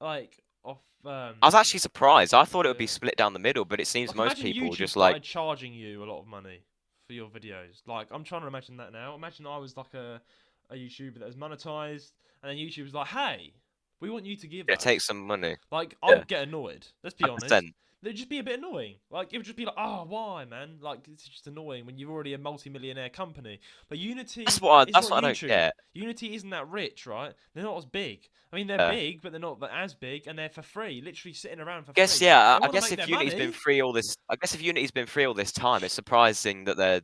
like off, I was actually surprised. I thought it would be yeah. split down the middle, but it seems Like, most imagine people YouTube just like, started charging you a lot of money for your videos. Like, I'm trying to imagine that now. Imagine I was like a YouTuber that was monetized, and then YouTube was like, "Hey, we want you to give yeah, take us." some money. Like, I Yeah, would get annoyed. Let's be honest. 100%. It'd just be a bit annoying. Like, it would just be like, oh, why, man? Like, it's just annoying when you're already a multi-millionaire company. But Unity is That's not what I don't YouTube. get. Unity isn't that rich, right? They're not as big. I mean, they're Yeah. big, but they're not as big, and they're for free, literally sitting around for Guess free. yeah. They I want to guess make their if Unity's been money. free all this, I guess if Unity's been free all this time, it's surprising that they're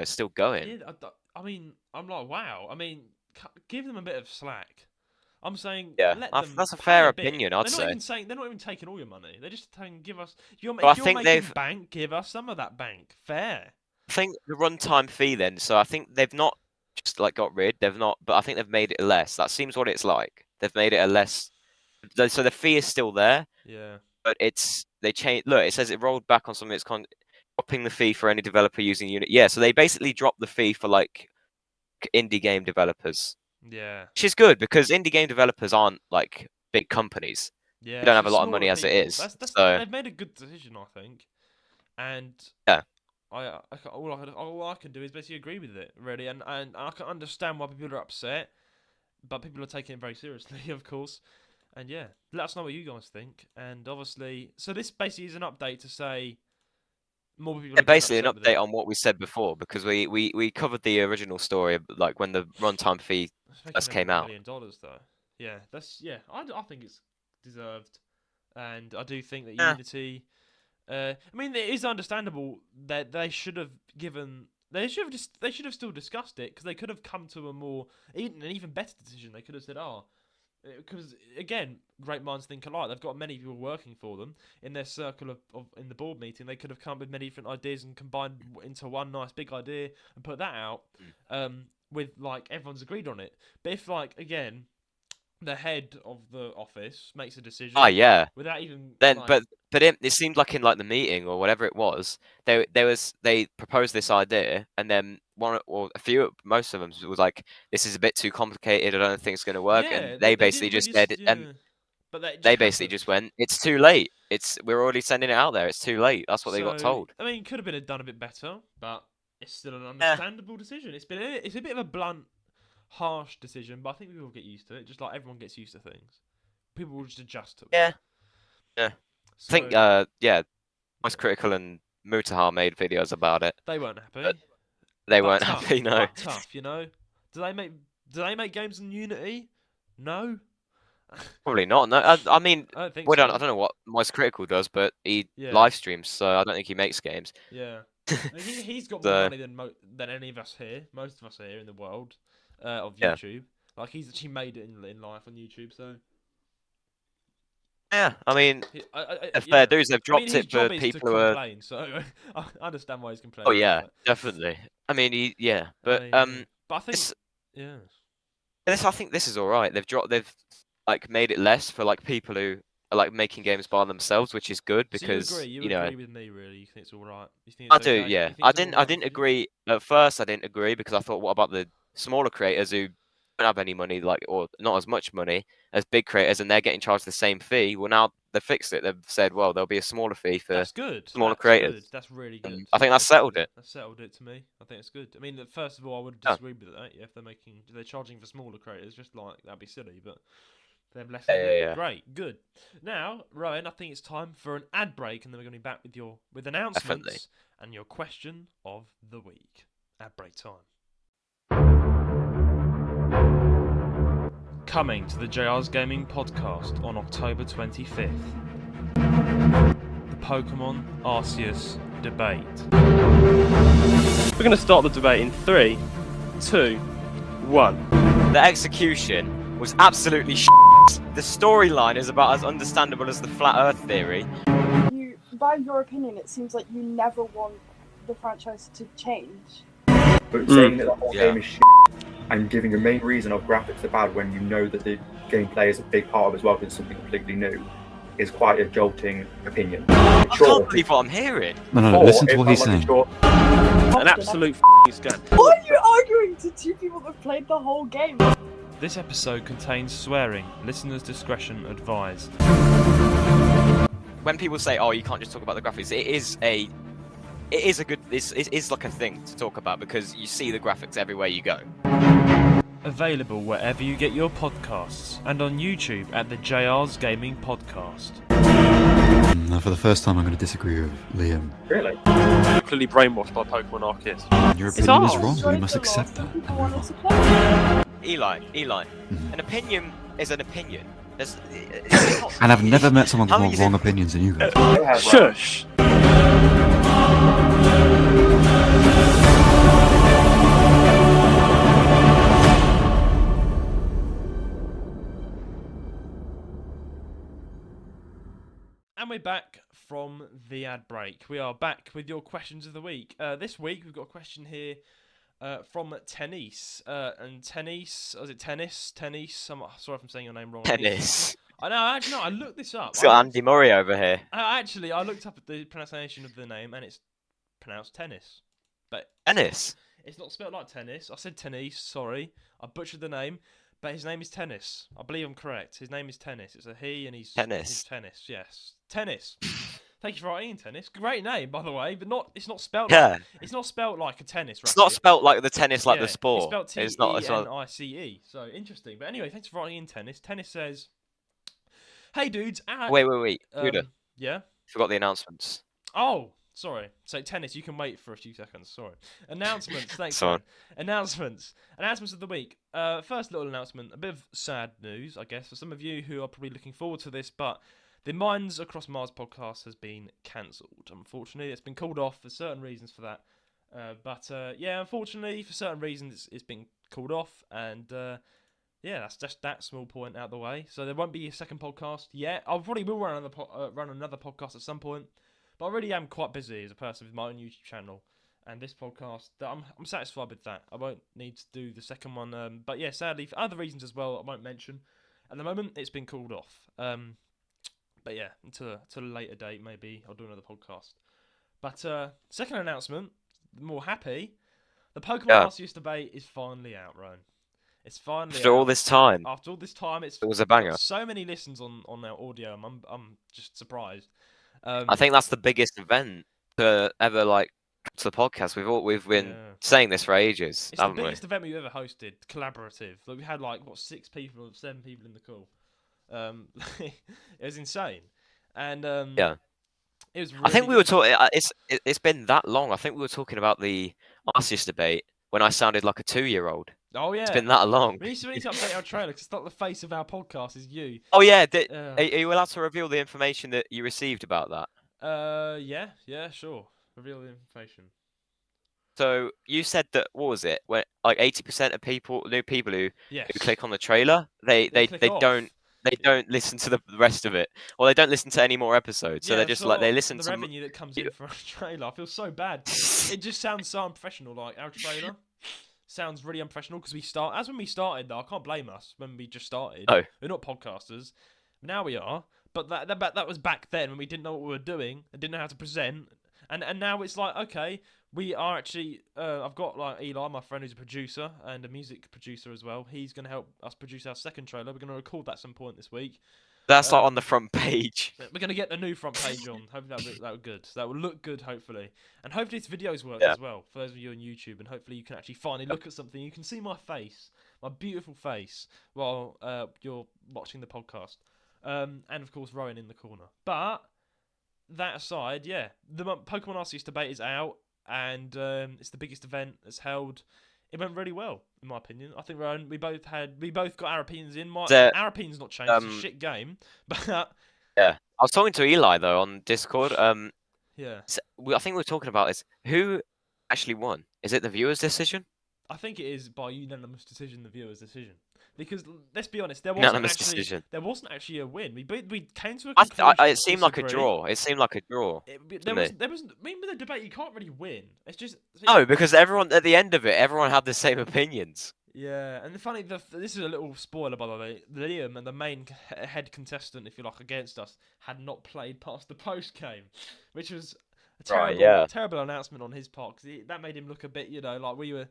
still going. Yeah, I mean, I'm like, wow. I mean, give them a bit of slack. I'm saying Yeah, let them that's a pay fair a bit. opinion, I'd They're not say. even saying they're not even taking all your money. They're just saying give us. But I If you're think making they've, bank, give us some of that bank. Fair. I think the runtime fee then. So I think they've not just got rid. They've not, but I think they've made it less. That seems what it's like. They've made it a less. So the fee is still there, Yeah. but they changed. Look, it says it rolled back on some of its dropping the fee for any developer using Unity. Yeah, so they basically dropped the fee for indie game developers, Yeah. which is good because indie game developers aren't like big companies. Yeah. They don't It's have a just lot of smaller money as it people. is. That's So they've made a good decision, I think. And yeah, all I can do is basically agree with it, really. And I can understand why people are upset, but people are taking it very seriously, of course. And yeah, let us know what you guys think. And obviously, so this basically is an update to say more people are getting basically an upset with it. update on what we said before because we covered the original story like when the runtime fee It's making first over came $1 out. million though. Yeah, I think it's deserved, and I do think that Yeah, Unity. I mean, it is understandable that they should have given. They should have still discussed it because they could have come to an even better decision. They could have said, "Oh, because again, great minds think alike. They've got many people working for them in their circle of in the board meeting. They could have come up with many different ideas and combined into one nice big idea and put that out. With like everyone's agreed on it. But if like again, the head of the office makes a ah, decision yeah. without even Then, like but it seemed like in the meeting or whatever it was, they proposed this idea, and then one or a few, most of them was like, "This is a bit too complicated. I don't think it's going to work." And yeah, they they basically didn't really just said, and yeah, but that they just basically just happened. went, "It's too late. We're already sending it out there. It's too late." That's what they got So told. I mean, could have been done a bit better, but it's still an Yeah. understandable decision. It's a bit of a blunt. harsh decision, but I think we will get used to it. Just like everyone gets used to things, people will just adjust to it. Yeah. Yeah. So, I think yeah, Most Critical and Mutahar made videos about it. they weren't happy. But they But weren't tough, happy, no. But tough, you know. Do they make games in Unity? No. Probably not. No, I mean, I don't think I so. don't know what Most Critical does, but he Yeah. live streams, so I don't think he makes games. Yeah. He's got more money than any of us here. Most of us here in the world of Yeah. YouTube. Like he's actually made it in life on YouTube. So Yeah, I mean, yeah. fair dues. They've dropped his it for job is people to who are. complain. So I understand why he's complaining. Oh yeah, about it. definitely. I mean, yeah, but But I think yeah. I think this is all right. They've like made it less for like people who are like making games by themselves, which is good because so you agree with me, really? You think it's all right? You think I it's do, okay? yeah. You think I it's all didn't right for you? agree at first. I didn't agree because I thought, what about the smaller creators who don't have any money, like or not as much money as big creators, and they're getting charged the same fee? Well, now they've fixed it. They've said, well, there'll be a smaller fee for That's good. smaller That's creators. good. That's really good. I think that's settled it. That settled it to me. I think it's good. I mean, first of all, I would Yeah. disagree with that. Yeah, if they're charging for smaller creators, just like that'd be silly. But they've less. Yeah. Great, good. Now, Rowan, I think it's time for an ad break, and then we're going to be back with announcements Definitely. and your question of the week. Ad break time. Coming to the JR's Gaming Podcast on October 25th. The Pokémon Arceus debate. We're going to start the debate in 3, 2, 1. The execution was absolutely The storyline is about as understandable as the flat Earth theory. By your opinion, it seems like you never want the franchise to change. But saying that the whole game is and giving a main reason of graphics are bad when you know that the gameplay is a big part of it as well, because it's something completely new, is quite a jolting opinion. I can't believe what I'm hearing. No, listen to what he's saying. An absolute scam. Why are you arguing to two people that played the whole game? This episode contains swearing. Listeners' discretion advised. When people say, "Oh, you can't just talk about the graphics," it is like a thing to talk about because you see the graphics everywhere you go. Available wherever you get your podcasts and on YouTube at the JR's Gaming Podcast. Now, for the first time, I'm going to disagree with Liam. Really? You're clearly brainwashed by Pokemon Arceus. Your opinion is ours. wrong. We must accept that and People move wanted to on. play. Eli, Mhm. an opinion is an opinion. And I've never met someone with How more is wrong it- opinions than you guys. Shush! And we're back from the ad break. We are back with your questions of the week. This week we've got a question here from Tennis. And Tennis, is it Tennis? Tennis? I'm sorry if I'm saying your name wrong. Tennis. I know, actually, no, I looked this up. It's got Andy Murray over here. I looked up the pronunciation of the name and it's pronounced Tennis. But Tennis. it's not spelled like tennis. I said Tennis, sorry. I butchered the name. But his name is Tennis. I believe I'm correct. His name is Tennis. It's a he and he's Tennis. Tennis, yes. Tennis. Thank you for writing in, Tennis. Great name, by the way, but it's not spelled Yeah. like it's not spelled like a tennis racket. It's not spelt like the tennis, like Yeah, the sport. It's It's spelled not. T-E-N-I-C-E. So interesting. But anyway, thanks for writing in, Tennis. Tennis says, "Hey dudes, Wait. Judah, yeah. forgot the announcements. Oh, sorry. So Tennis, you can wait for a few seconds. Sorry. Announcements. Thanks. Sorry. man. Announcements of the week. First little announcement. A bit of sad news, I guess, for some of you who are probably looking forward to this, but the Minds Across Mars podcast has been cancelled. Unfortunately, it's been called off for certain reasons for that. Yeah, unfortunately, for certain reasons, it's been called off, and yeah, that's just that small point out the way. So there won't be a second podcast yet. I probably will run another podcast at some point, but I really am quite busy as a person with my own YouTube channel and this podcast. I'm satisfied with that. I won't need to do the second one. But yeah, sadly, for other reasons as well, I won't mention. At the moment, it's been called off. But yeah, until a later date, maybe I'll do another podcast. But second announcement, more happy. The Pokemon Arceus debate is finally out, Roan. It's finally After out. all this time, After all this time, it was a banger. So many listens on our audio. I'm just surprised. I think that's the biggest event to ever like to the podcast. We've been Yeah. saying this for ages, It's the haven't we? biggest event we've ever hosted, collaborative. Like we had like what 6 people or 7 people in the call. It was insane, and Yeah. it was. Really I think we were good. talking. It's been that long. I think we were talking about the Arceus debate when I sounded like a 2-year-old. Oh yeah, It's been that long. we need to update our trailer because it's not the face of our podcast. Is you. Oh yeah, Uh, are you allowed to reveal the information that you received about that? yeah, sure. Reveal the information. So you said that what was it? When like 80% of new people who Yes. click on the trailer, they click off. don't listen to the rest of it, or they don't listen to any more episodes. So Yeah, they're just like they listen the to revenue that comes in for our trailer. I feel so bad. It just sounds so unprofessional. Like our trailer sounds really unprofessional because when we started though. I can't blame us when we just started. Oh. We're not podcasters. Now we are. But that was back then when we didn't know what we were doing and didn't know how to present. And now it's like, okay, we are actually. I've got like Eli, my friend, who's a producer and a music producer as well. He's going to help us produce our second trailer. We're going to record that at some point this week. That's like on the front page. We're going to get the new front page on. Hopefully that will good. That will look good, hopefully. And hopefully this videos work as well, for those of you on YouTube. And hopefully you can actually finally look at something. You can see my face, my beautiful face, while you're watching the podcast. And of course, Roan in the corner. But that aside, yeah, the Pokemon Arceus debate is out. And it's the biggest event that's held. It went really well, in my opinion. I think Rowan, we both got our opinions in. Our opinions not changed. It's a shit game, but yeah, I was talking to Eli though on Discord. yeah, I think we were talking about is who actually won. Is it the viewers' decision? I think it is by unanimous decision, the viewers' decision. Because let's be honest, there wasn't actually a win. We came to a conclusion. It seemed like a draw. It seemed like a draw. There wasn't. I mean, with a debate, you can't really win. It's just no, because everyone at the end of it, everyone had the same opinions. Yeah, and this is a little spoiler by the way. Liam and the main head contestant, if you like, against us, had not played past the post game, which was a terrible announcement on his part because that made him look a bit, like we were.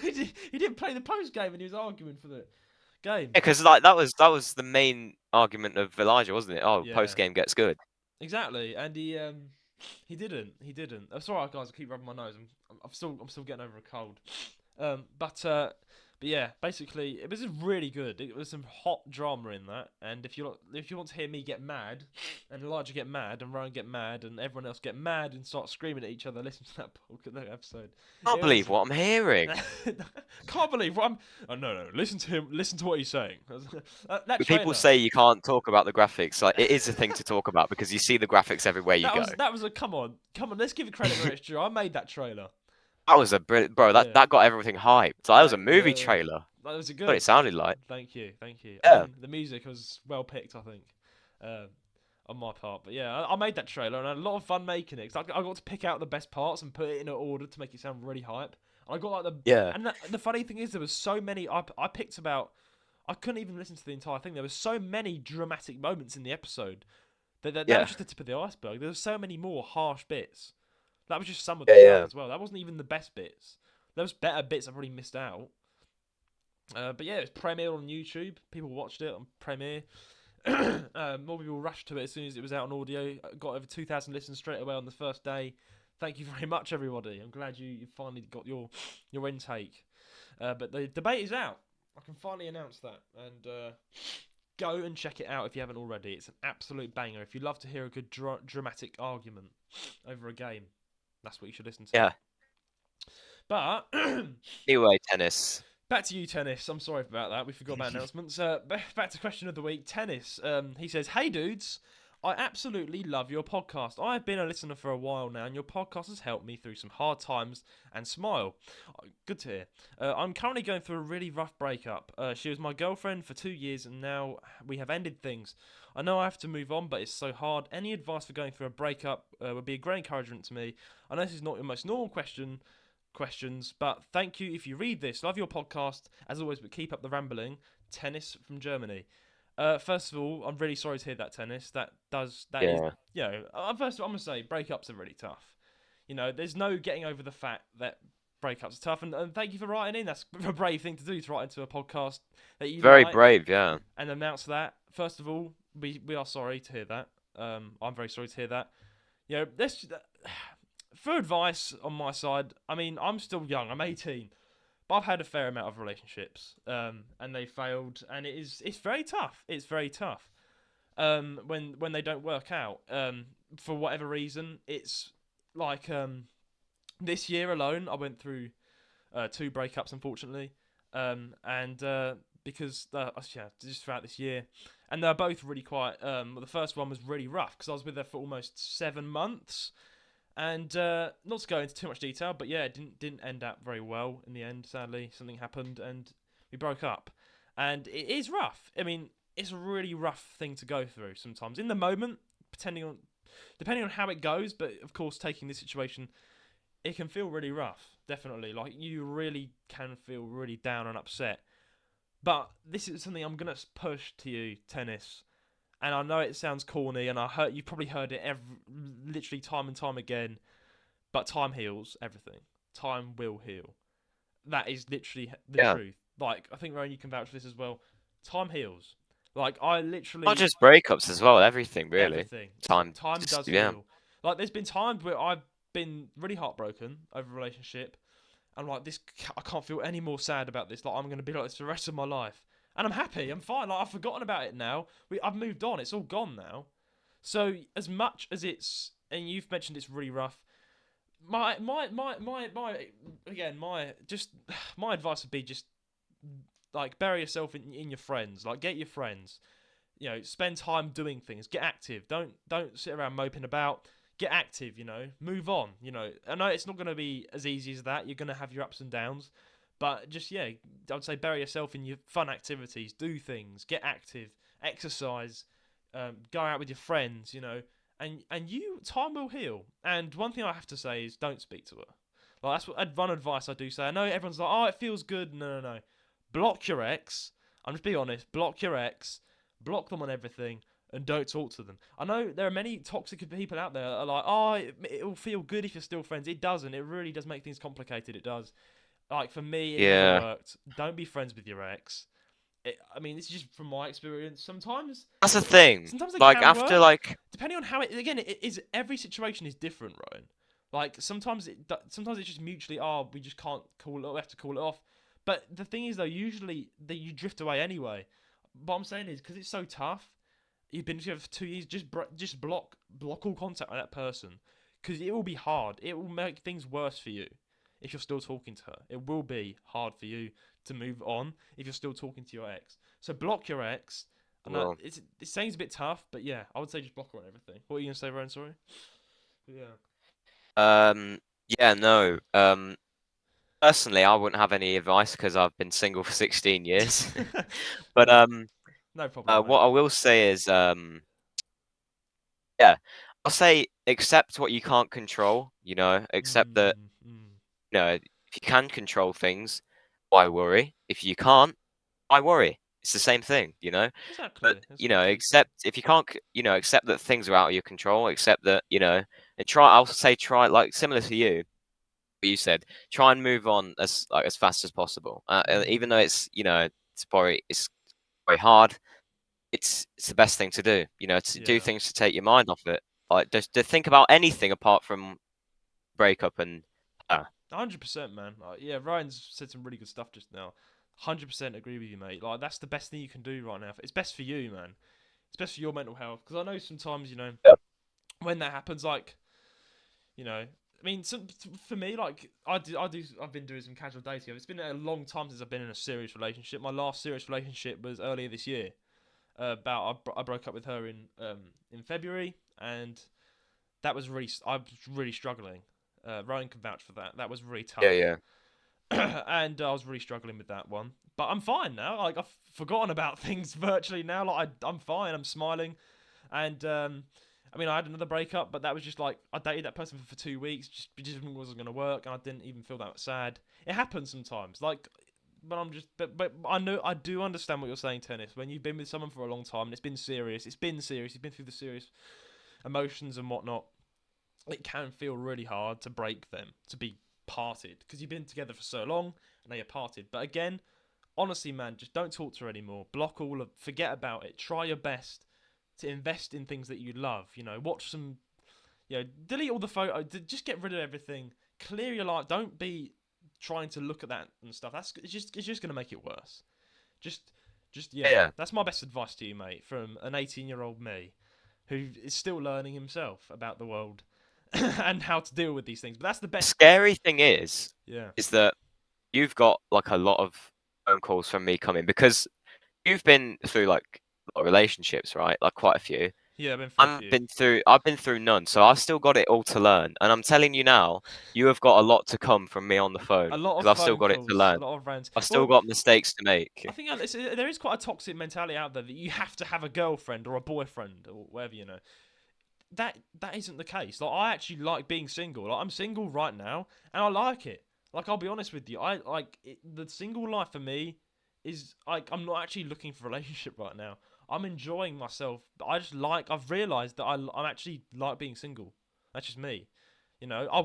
He didn't play the post game and he was arguing for the game. Yeah, because like that was the main argument of Elijah, wasn't it? Oh, Yeah. post game gets good. Exactly, and he didn't. I'm sorry, guys. I keep rubbing my nose. I'm still getting over a cold. But yeah, basically, it was really good. It was some hot drama in that. And if you want to hear me get mad, and Elijah get mad, and Ryan get mad, and everyone else get mad and start screaming at each other, listen to that episode. Can't believe what I'm hearing. Can't believe what I'm. Oh no! Listen to him. Listen to what he's saying. People say you can't talk about the graphics. Like it is a thing to talk about because you see the graphics everywhere you go. That was a come on. Let's give it credit where it's due. I made that trailer. That was a brilliant, bro. That got everything hyped. So that was a movie trailer. That was a good. What it sounded like. Thank you. Yeah. The music was well picked, I think, on my part. But yeah, I made that trailer and I had a lot of fun making it. 'Cause I got to pick out the best parts and put it in an order to make it sound really hype. And I got like And the funny thing is, there was so many. I picked about. I couldn't even listen to the entire thing. There was so many dramatic moments in the episode. That was just the tip of the iceberg. There was so many more harsh bits. That was just some of the stuff as well. That wasn't even the best bits. There was better bits I've already missed out. But yeah, it was premiered on YouTube. People watched it on Premiere. More people rushed to it as soon as it was out on audio. Got over 2,000 listens straight away on the first day. Thank you very much, everybody. I'm glad you finally got your intake. But the debate is out. I can finally announce that. And go and check it out if you haven't already. It's an absolute banger. If you love to hear a good dramatic argument over a game, that's what you should listen to. Yeah. But anyway, tennis. Back to you, Tennis. I'm sorry about that. We forgot about announcements. Back to question of the week. Tennis. He says, "Hey dudes, I absolutely love your podcast. I have been a listener for a while now, and your podcast has helped me through some hard times and smile. Good to hear. I'm currently going through a really rough breakup. She was my girlfriend for 2 years, and now we have ended things. I know I have to move on, but it's so hard. Any advice for going through a breakup would be a great encouragement to me. I know this is not your most normal questions, but thank you if you read this. Love your podcast as always, but keep up the rambling. Tennis from Germany." First of all, I'm really sorry to hear that, Tennis. That is, first of all, I'm gonna say breakups are really tough. There's no getting over the fact that breakups are tough, and thank you for writing in. That's a brave thing to do, to write into a podcast that you very like brave, yeah, and announce that. First of all, we are sorry to hear that. I'm very sorry to hear that. for advice on my side, I mean, I'm still young. I'm 18, but I've had a fair amount of relationships, and they failed, and it's very tough. It's very tough. When they don't work out, for whatever reason, it's like this year alone, I went through 2 breakups, unfortunately, and because just throughout this year, and they're both really quite. Well, the first one was really rough because I was with her for almost 7 months, and not to go into too much detail, but yeah, it didn't end up very well in the end. Sadly, something happened and we broke up, and it is rough. I mean, it's a really rough thing to go through sometimes in the moment, depending on how it goes. But of course, taking this situation, it can feel really rough. Definitely, like you really can feel really down and upset. But this is something I'm gonna push to you, Tennis. And I know it sounds corny, and you've probably heard it literally time and time again. But time heals everything. Time will heal. That is literally the truth. Like, I think Roan, you can vouch for this as well. Time heals. Like, I literally Not just breakups as well. Everything really. everything. Time Does heal. Like, there's been times where I've been really heartbroken over a relationship. I'm like, I can't feel any more sad about this. Like, I'm going to be like this for the rest of my life. And I'm happy. I'm fine. Like, I've forgotten about it now. I've moved on. It's all gone now. So, as much as and you've mentioned it's really rough, my advice would be just, like, bury yourself in your friends. Like, get your friends. You know, spend time doing things. Get active. Don't sit around moping about. Get active, you know. Move on, you know. I know it's not going to be as easy as that. You're going to have your ups and downs. But just, I would say bury yourself in your fun activities. Do things. Get active. Exercise. Go out with your friends, you know. And time will heal. And one thing I have to say is don't speak to her. Like, that's one advice I do say. I know everyone's like, oh, it feels good. No. Block your ex. I'm just being honest. Block your ex. Block them on everything. And don't talk to them. I know there are many toxic people out there that are like, oh, it'll feel good if you're still friends. It doesn't. It really does make things complicated. It does. Like, for me, it never worked. Don't be friends with your ex. I mean, this is just from my experience. Sometimes That's the thing. Sometimes it Like, can after, work, like... depending on how it... Again, every situation is different, Rowan. Like, sometimes it's just mutually, we just can't call it. We have to call it off. But the thing is, though, usually you drift away anyway. What I'm saying is, because it's so tough, you've been together for 2 years, just block all contact with that person. Because it will be hard. It will make things worse for you if you're still talking to her. It will be hard for you to move on if you're still talking to your ex. So block your ex. And it sounds a bit tough, but yeah, I would say just block her on everything. What are you going to say, Rowan? Sorry? Yeah. Personally, I wouldn't have any advice because I've been single for 16 years. But no problem. what I will say is, I'll say accept what you can't control. You know, accept that. You know, if you can control things, why worry? If you can't, why worry? It's the same thing, you know. Exactly. But you know, accept if you can't, accept that things are out of your control. Accept that, and try. I'll say try, like similar to you. What you said, try and move on as fast as possible. Even though it's very hard. It's the best thing to do. You know, to do things to take your mind off it. Like just to think about anything apart from breakup and. 100%, man. Ryan's said some really good stuff just now. 100% agree with you, mate. Like, that's the best thing you can do right now. It's best for you, man. It's best for your mental health. Because I know sometimes, when that happens, like, I mean, for me, like, I've been doing some casual dating. It's been a long time since I've been in a serious relationship. My last serious relationship was earlier this year. I broke up with her in February, and I was really struggling. Rowan can vouch for that. That was really tough. Yeah. And I was really struggling with that one. But I'm fine now. Like, I've forgotten about things virtually now. Like, I'm fine. I'm smiling. And, I mean, I had another breakup, but that was just like, I dated that person for 2 weeks. It just wasn't going to work, and I didn't even feel that sad. It happens sometimes. Like, but I do understand what you're saying, Tennis. When you've been with someone for a long time, and it's been serious. You've been through the serious emotions and whatnot. It can feel really hard to break them, to be parted, because you've been together for so long, and now you're parted. But again, honestly, man, just don't talk to her anymore. Forget about it. Try your best to invest in things that you love. Watch some delete all the photos. Just get rid of everything. Clear your life. Don't be trying to look at that and stuff. It's just gonna make it worse. Just Yeah. That's my best advice to you, mate, from an 18-year-old me, who is still learning himself about the world and how to deal with these things. But that's the The best. scary thing is Yeah. that you've got like a lot of phone calls from me coming because you've been through like a lot of relationships, right? Like quite a few. Yeah, I've been for a few. I've been through none, so I've still got it all to learn. And I'm telling you now, you have got a lot to come from me on the phone A lot because of I've still phone got it calls, to learn. a lot of rants. I've still got mistakes to make. I think there is quite a toxic mentality out there that you have to have a girlfriend or a boyfriend or whatever, you know. That isn't the case. Like, I actually like being single. Like, I'm single right now, and I like it. Like, I'll be honest with you, I like it, the single life for me is like I'm not actually looking for a relationship right now. I'm enjoying myself. I've realised that I actually like being single. That's just me. You know, I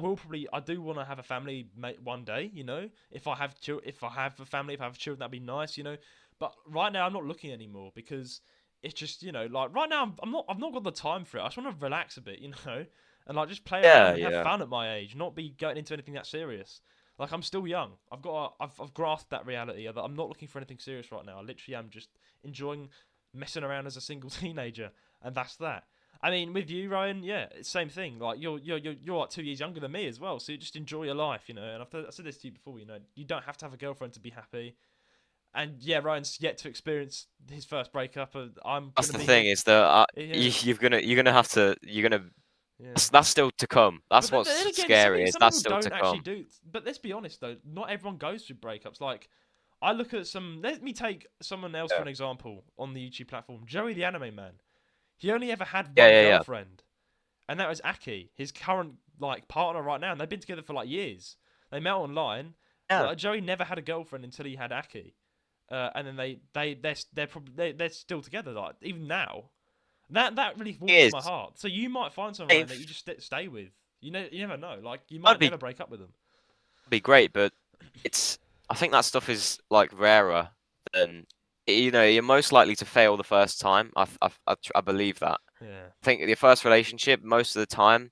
do want to have a family one day. You know, if I have a family, if I have children, that'd be nice. You know, but right now I'm not looking anymore because it's just, you know, like right now I've not got the time for it. I just want to relax a bit, you know, and like just play around and have fun at my age, not be going into anything that serious. Like, I'm still young. I've grasped that reality that I'm not looking for anything serious right now. I literally am just enjoying messing around as a single teenager, and that's that. I mean, with you, Ryan, yeah, same thing. Like, you're like 2 years younger than me as well, so you just enjoy your life, you know. And I said this to you before, you know, you don't have to have a girlfriend to be happy. And yeah, Ryan's yet to experience his first breakup. That's the thing is that that's still to come. That's But then what's again, scary. Is some that's people still don't to actually come. do. But let's be honest though, not everyone goes through breakups. Like, I look at some. Let me take someone else for an example on the YouTube platform. Joey the Anime Man. He only ever had one girlfriend, and that was Aki, his current like partner right now. And they've been together for like years. They met online. Yeah. But Joey never had a girlfriend until he had Aki, and then they're still together. Like, even now. That really warms my heart. So you might find someone that you just stay with. You never know. Like, you might never break up with them. Be great, but I think that stuff is like rarer than, you know, you're most likely to fail the first time. I believe that. Yeah. I think your first relationship, most of the time,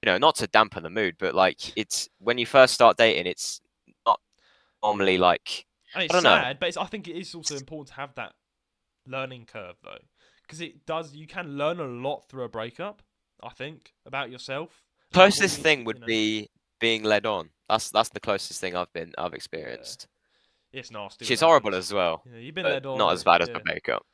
you know, not to dampen the mood, but like it's when you first start dating, it's not normally like. I mean, it's I don't know. sad, but I think it is also important to have that learning curve though, because you can learn a lot through a breakup. I think about yourself. Closest thing would be being led on. That's the closest thing I've experienced. Yeah. It's nasty. She's horrible as well. Yeah, you've been led on. Not as bad as the breakup.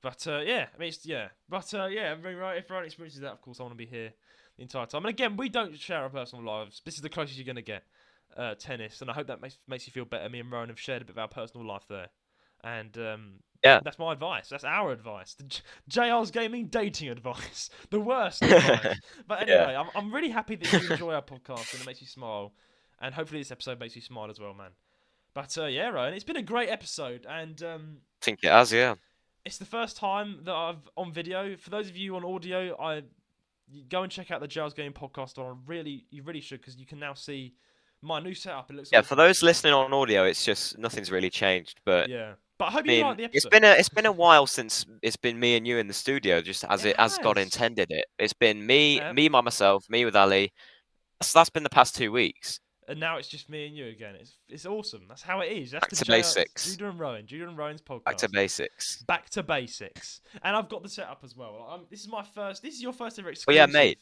But yeah, I mean, if Ryan experiences that, of course, I want to be here the entire time. And again, we don't share our personal lives. This is the closest you're gonna get tennis, and I hope that makes you feel better. Me and Rowan have shared a bit of our personal life there, and that's my advice. That's our advice. JR's gaming dating advice, the worst advice. But anyway, I'm really happy that you enjoy our podcast and it makes you smile, and hopefully this episode makes you smile as well, man. But yeah, Rowan, it's been a great episode, and I think it has, yeah. It's the first time that I've on video. For those of you on audio, you go and check out the JR's Gaming podcast. You really should, because you can now see my new setup. It looks for those listening on audio, it's just nothing's really changed. But yeah, but I hope you like the episode. It's been a while since it's been me and you in the studio, just as God intended it. It's been me by myself, me with Ali. That's been the past 2 weeks. And now it's just me and you again. It's awesome. That's how it is. That's Back to basics. Judah and Rowan's podcast. Back to basics. Back to basics. And I've got the setup as well. This is your first ever exclusive. Well, yeah, mate.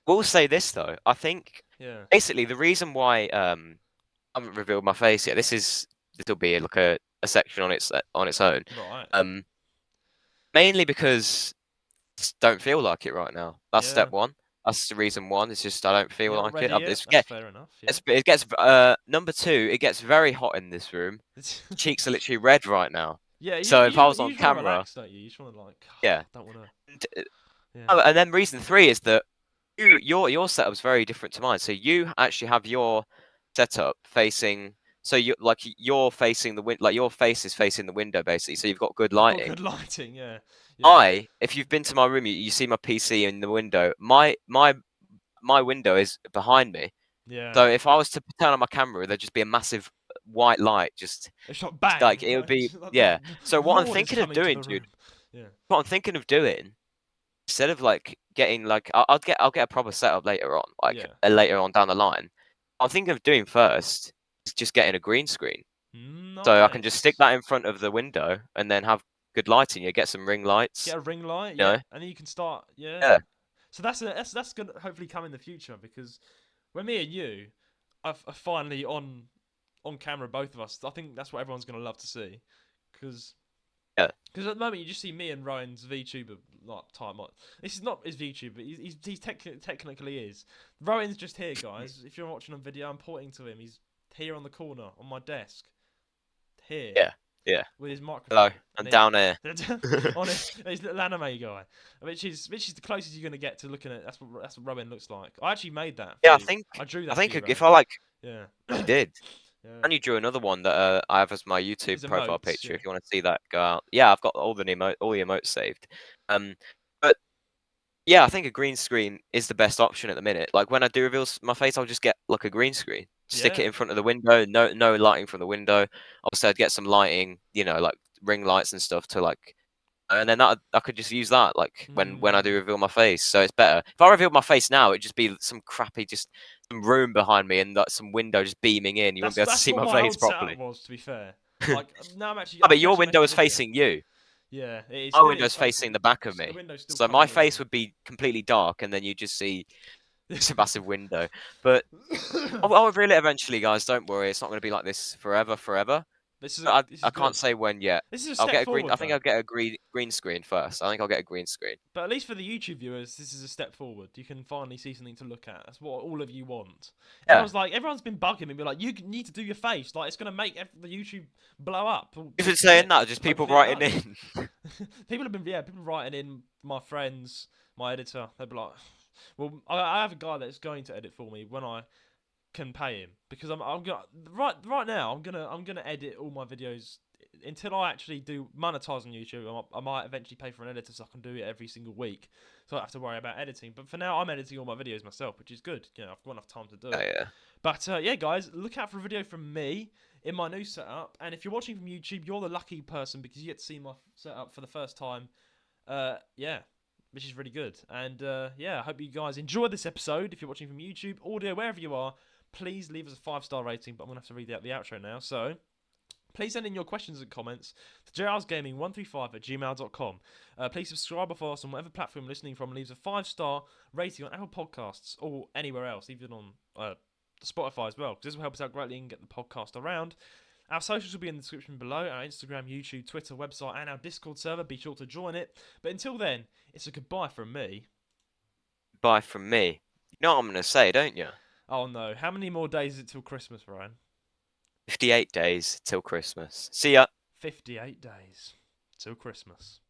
We'll say this though. I think basically the reason why I haven't revealed my face yet. This'll be like a section on its own. Right. Mainly because I just don't feel like it right now. That's step one. That's the reason one. It's just I don't feel like it. That's fair enough. Yeah. It gets number two. It gets very hot in this room. Cheeks are literally red right now. Yeah. So if I was on camera, relax, don't you? You just want to don't want to. Oh, and then reason three is that your setup's very different to mine. So you actually have your setup facing. So you're facing the window. Like your face is facing the window basically. So you've got good lighting. Good lighting, yeah. If you've been to my room, you see my PC in the window. My window is behind me. Yeah. So if I was to turn on my camera, there'd just be a massive white light. Just bang. Like it would be. So what I'm thinking of doing, dude. Yeah. What I'm thinking of doing instead of like getting like I'll get a proper setup later on, like Yeah. later on down the line. I'm thinking of doing first is just getting a green screen, so I can just stick Nice. that in front of the window and then have good lighting. You get some ring lights, Get a ring light, you yeah, know. and then you can start, yeah. Yeah. So that's gonna hopefully come in the future, because when me and you are finally on camera, both of us, I think that's what everyone's gonna love to see, because Yeah. at the moment you just see me and Ryan's VTuber like time. Like, this is not his VTuber. He's technically is. Rowan's just here, guys. If you're watching on video, I'm pointing to him. He's here on the corner on my desk. Here. Yeah. Yeah. With his microphone. Hello. I'm down here. On his little anime guy, which is the closest you're gonna get to looking at. That's what Rowan looks like. I actually made that. Yeah, I drew that. I think for you, if Rowan. I like, Yeah. you did. Yeah. And you drew another one that I have as my YouTube His profile emotes, picture. yeah. If you want to see that, go out. Yeah, I've got all the emotes saved. But yeah, I think a green screen is the best option at the minute. Like when I do reveal my face, I'll just get like a green screen, stick it Yeah. in front of the window. No lighting from the window. Obviously, I'd get some lighting, like ring lights and stuff to like, and then I could just use that like when I do reveal my face. So it's better. If I revealed my face now, it'd just be some crappy, just some room behind me and like some window just beaming in. You wouldn't be able to see what my my face old setup properly. was, to be fair. Like now I'm actually. Oh, I but can your actually make a window's video. facing you. Yeah, it My still window's is facing the back of the me. window's still So my facing face me. would be completely dark, and then you just see it's a massive window. But I'll reveal it eventually, guys. Don't worry. It's not going to be like this forever. This is But this I is can't good. say when yet. This is a I'll step get a forward. green. I think though. I'll get a green screen first. I think I'll get a green screen. But at least for the YouTube viewers, this is a step forward. You can finally see something to look at. That's what all of you want. Yeah. Everyone's been bugging me, be like, you need to do your face. Like, it's gonna make the YouTube blow up. If it's saying that, just people Hopefully it writing does. in. People writing in. My friends, my editor. They'd be like, well, I have a guy that's going to edit for me when I can pay him, because I'm gonna right now I'm gonna edit all my videos until I actually do monetize on YouTube. I might eventually pay for an editor so I can do it every single week, so I don't have to worry about editing. But for now, I'm editing all my videos myself, which is good. I've got enough time to do it. Oh, yeah. But yeah, guys, look out for a video from me in my new setup. And if you're watching from YouTube, you're the lucky person, because you get to see my setup for the first time. Yeah, which is really good. And yeah, I hope you guys enjoyed this episode. If you're watching from YouTube, audio, wherever you are, please leave us a 5-star rating. But I'm gonna have to read out the outro now. So please send in your questions and comments to jrsgaming135@gmail.com. Please subscribe or follow us on whatever platform you're listening from, and leave us a 5-star rating on Apple Podcasts or anywhere else, even on Spotify as well, because this will help us out greatly and get the podcast around. Our socials will be in the description below: our Instagram, YouTube, Twitter, website, and our Discord server. Be sure to join it. But until then, it's a goodbye from me. Bye from me. You know what I'm going to say, don't you? Oh no, how many more days is it till Christmas, Ryan? 58 days till Christmas. See ya. 58 days till Christmas.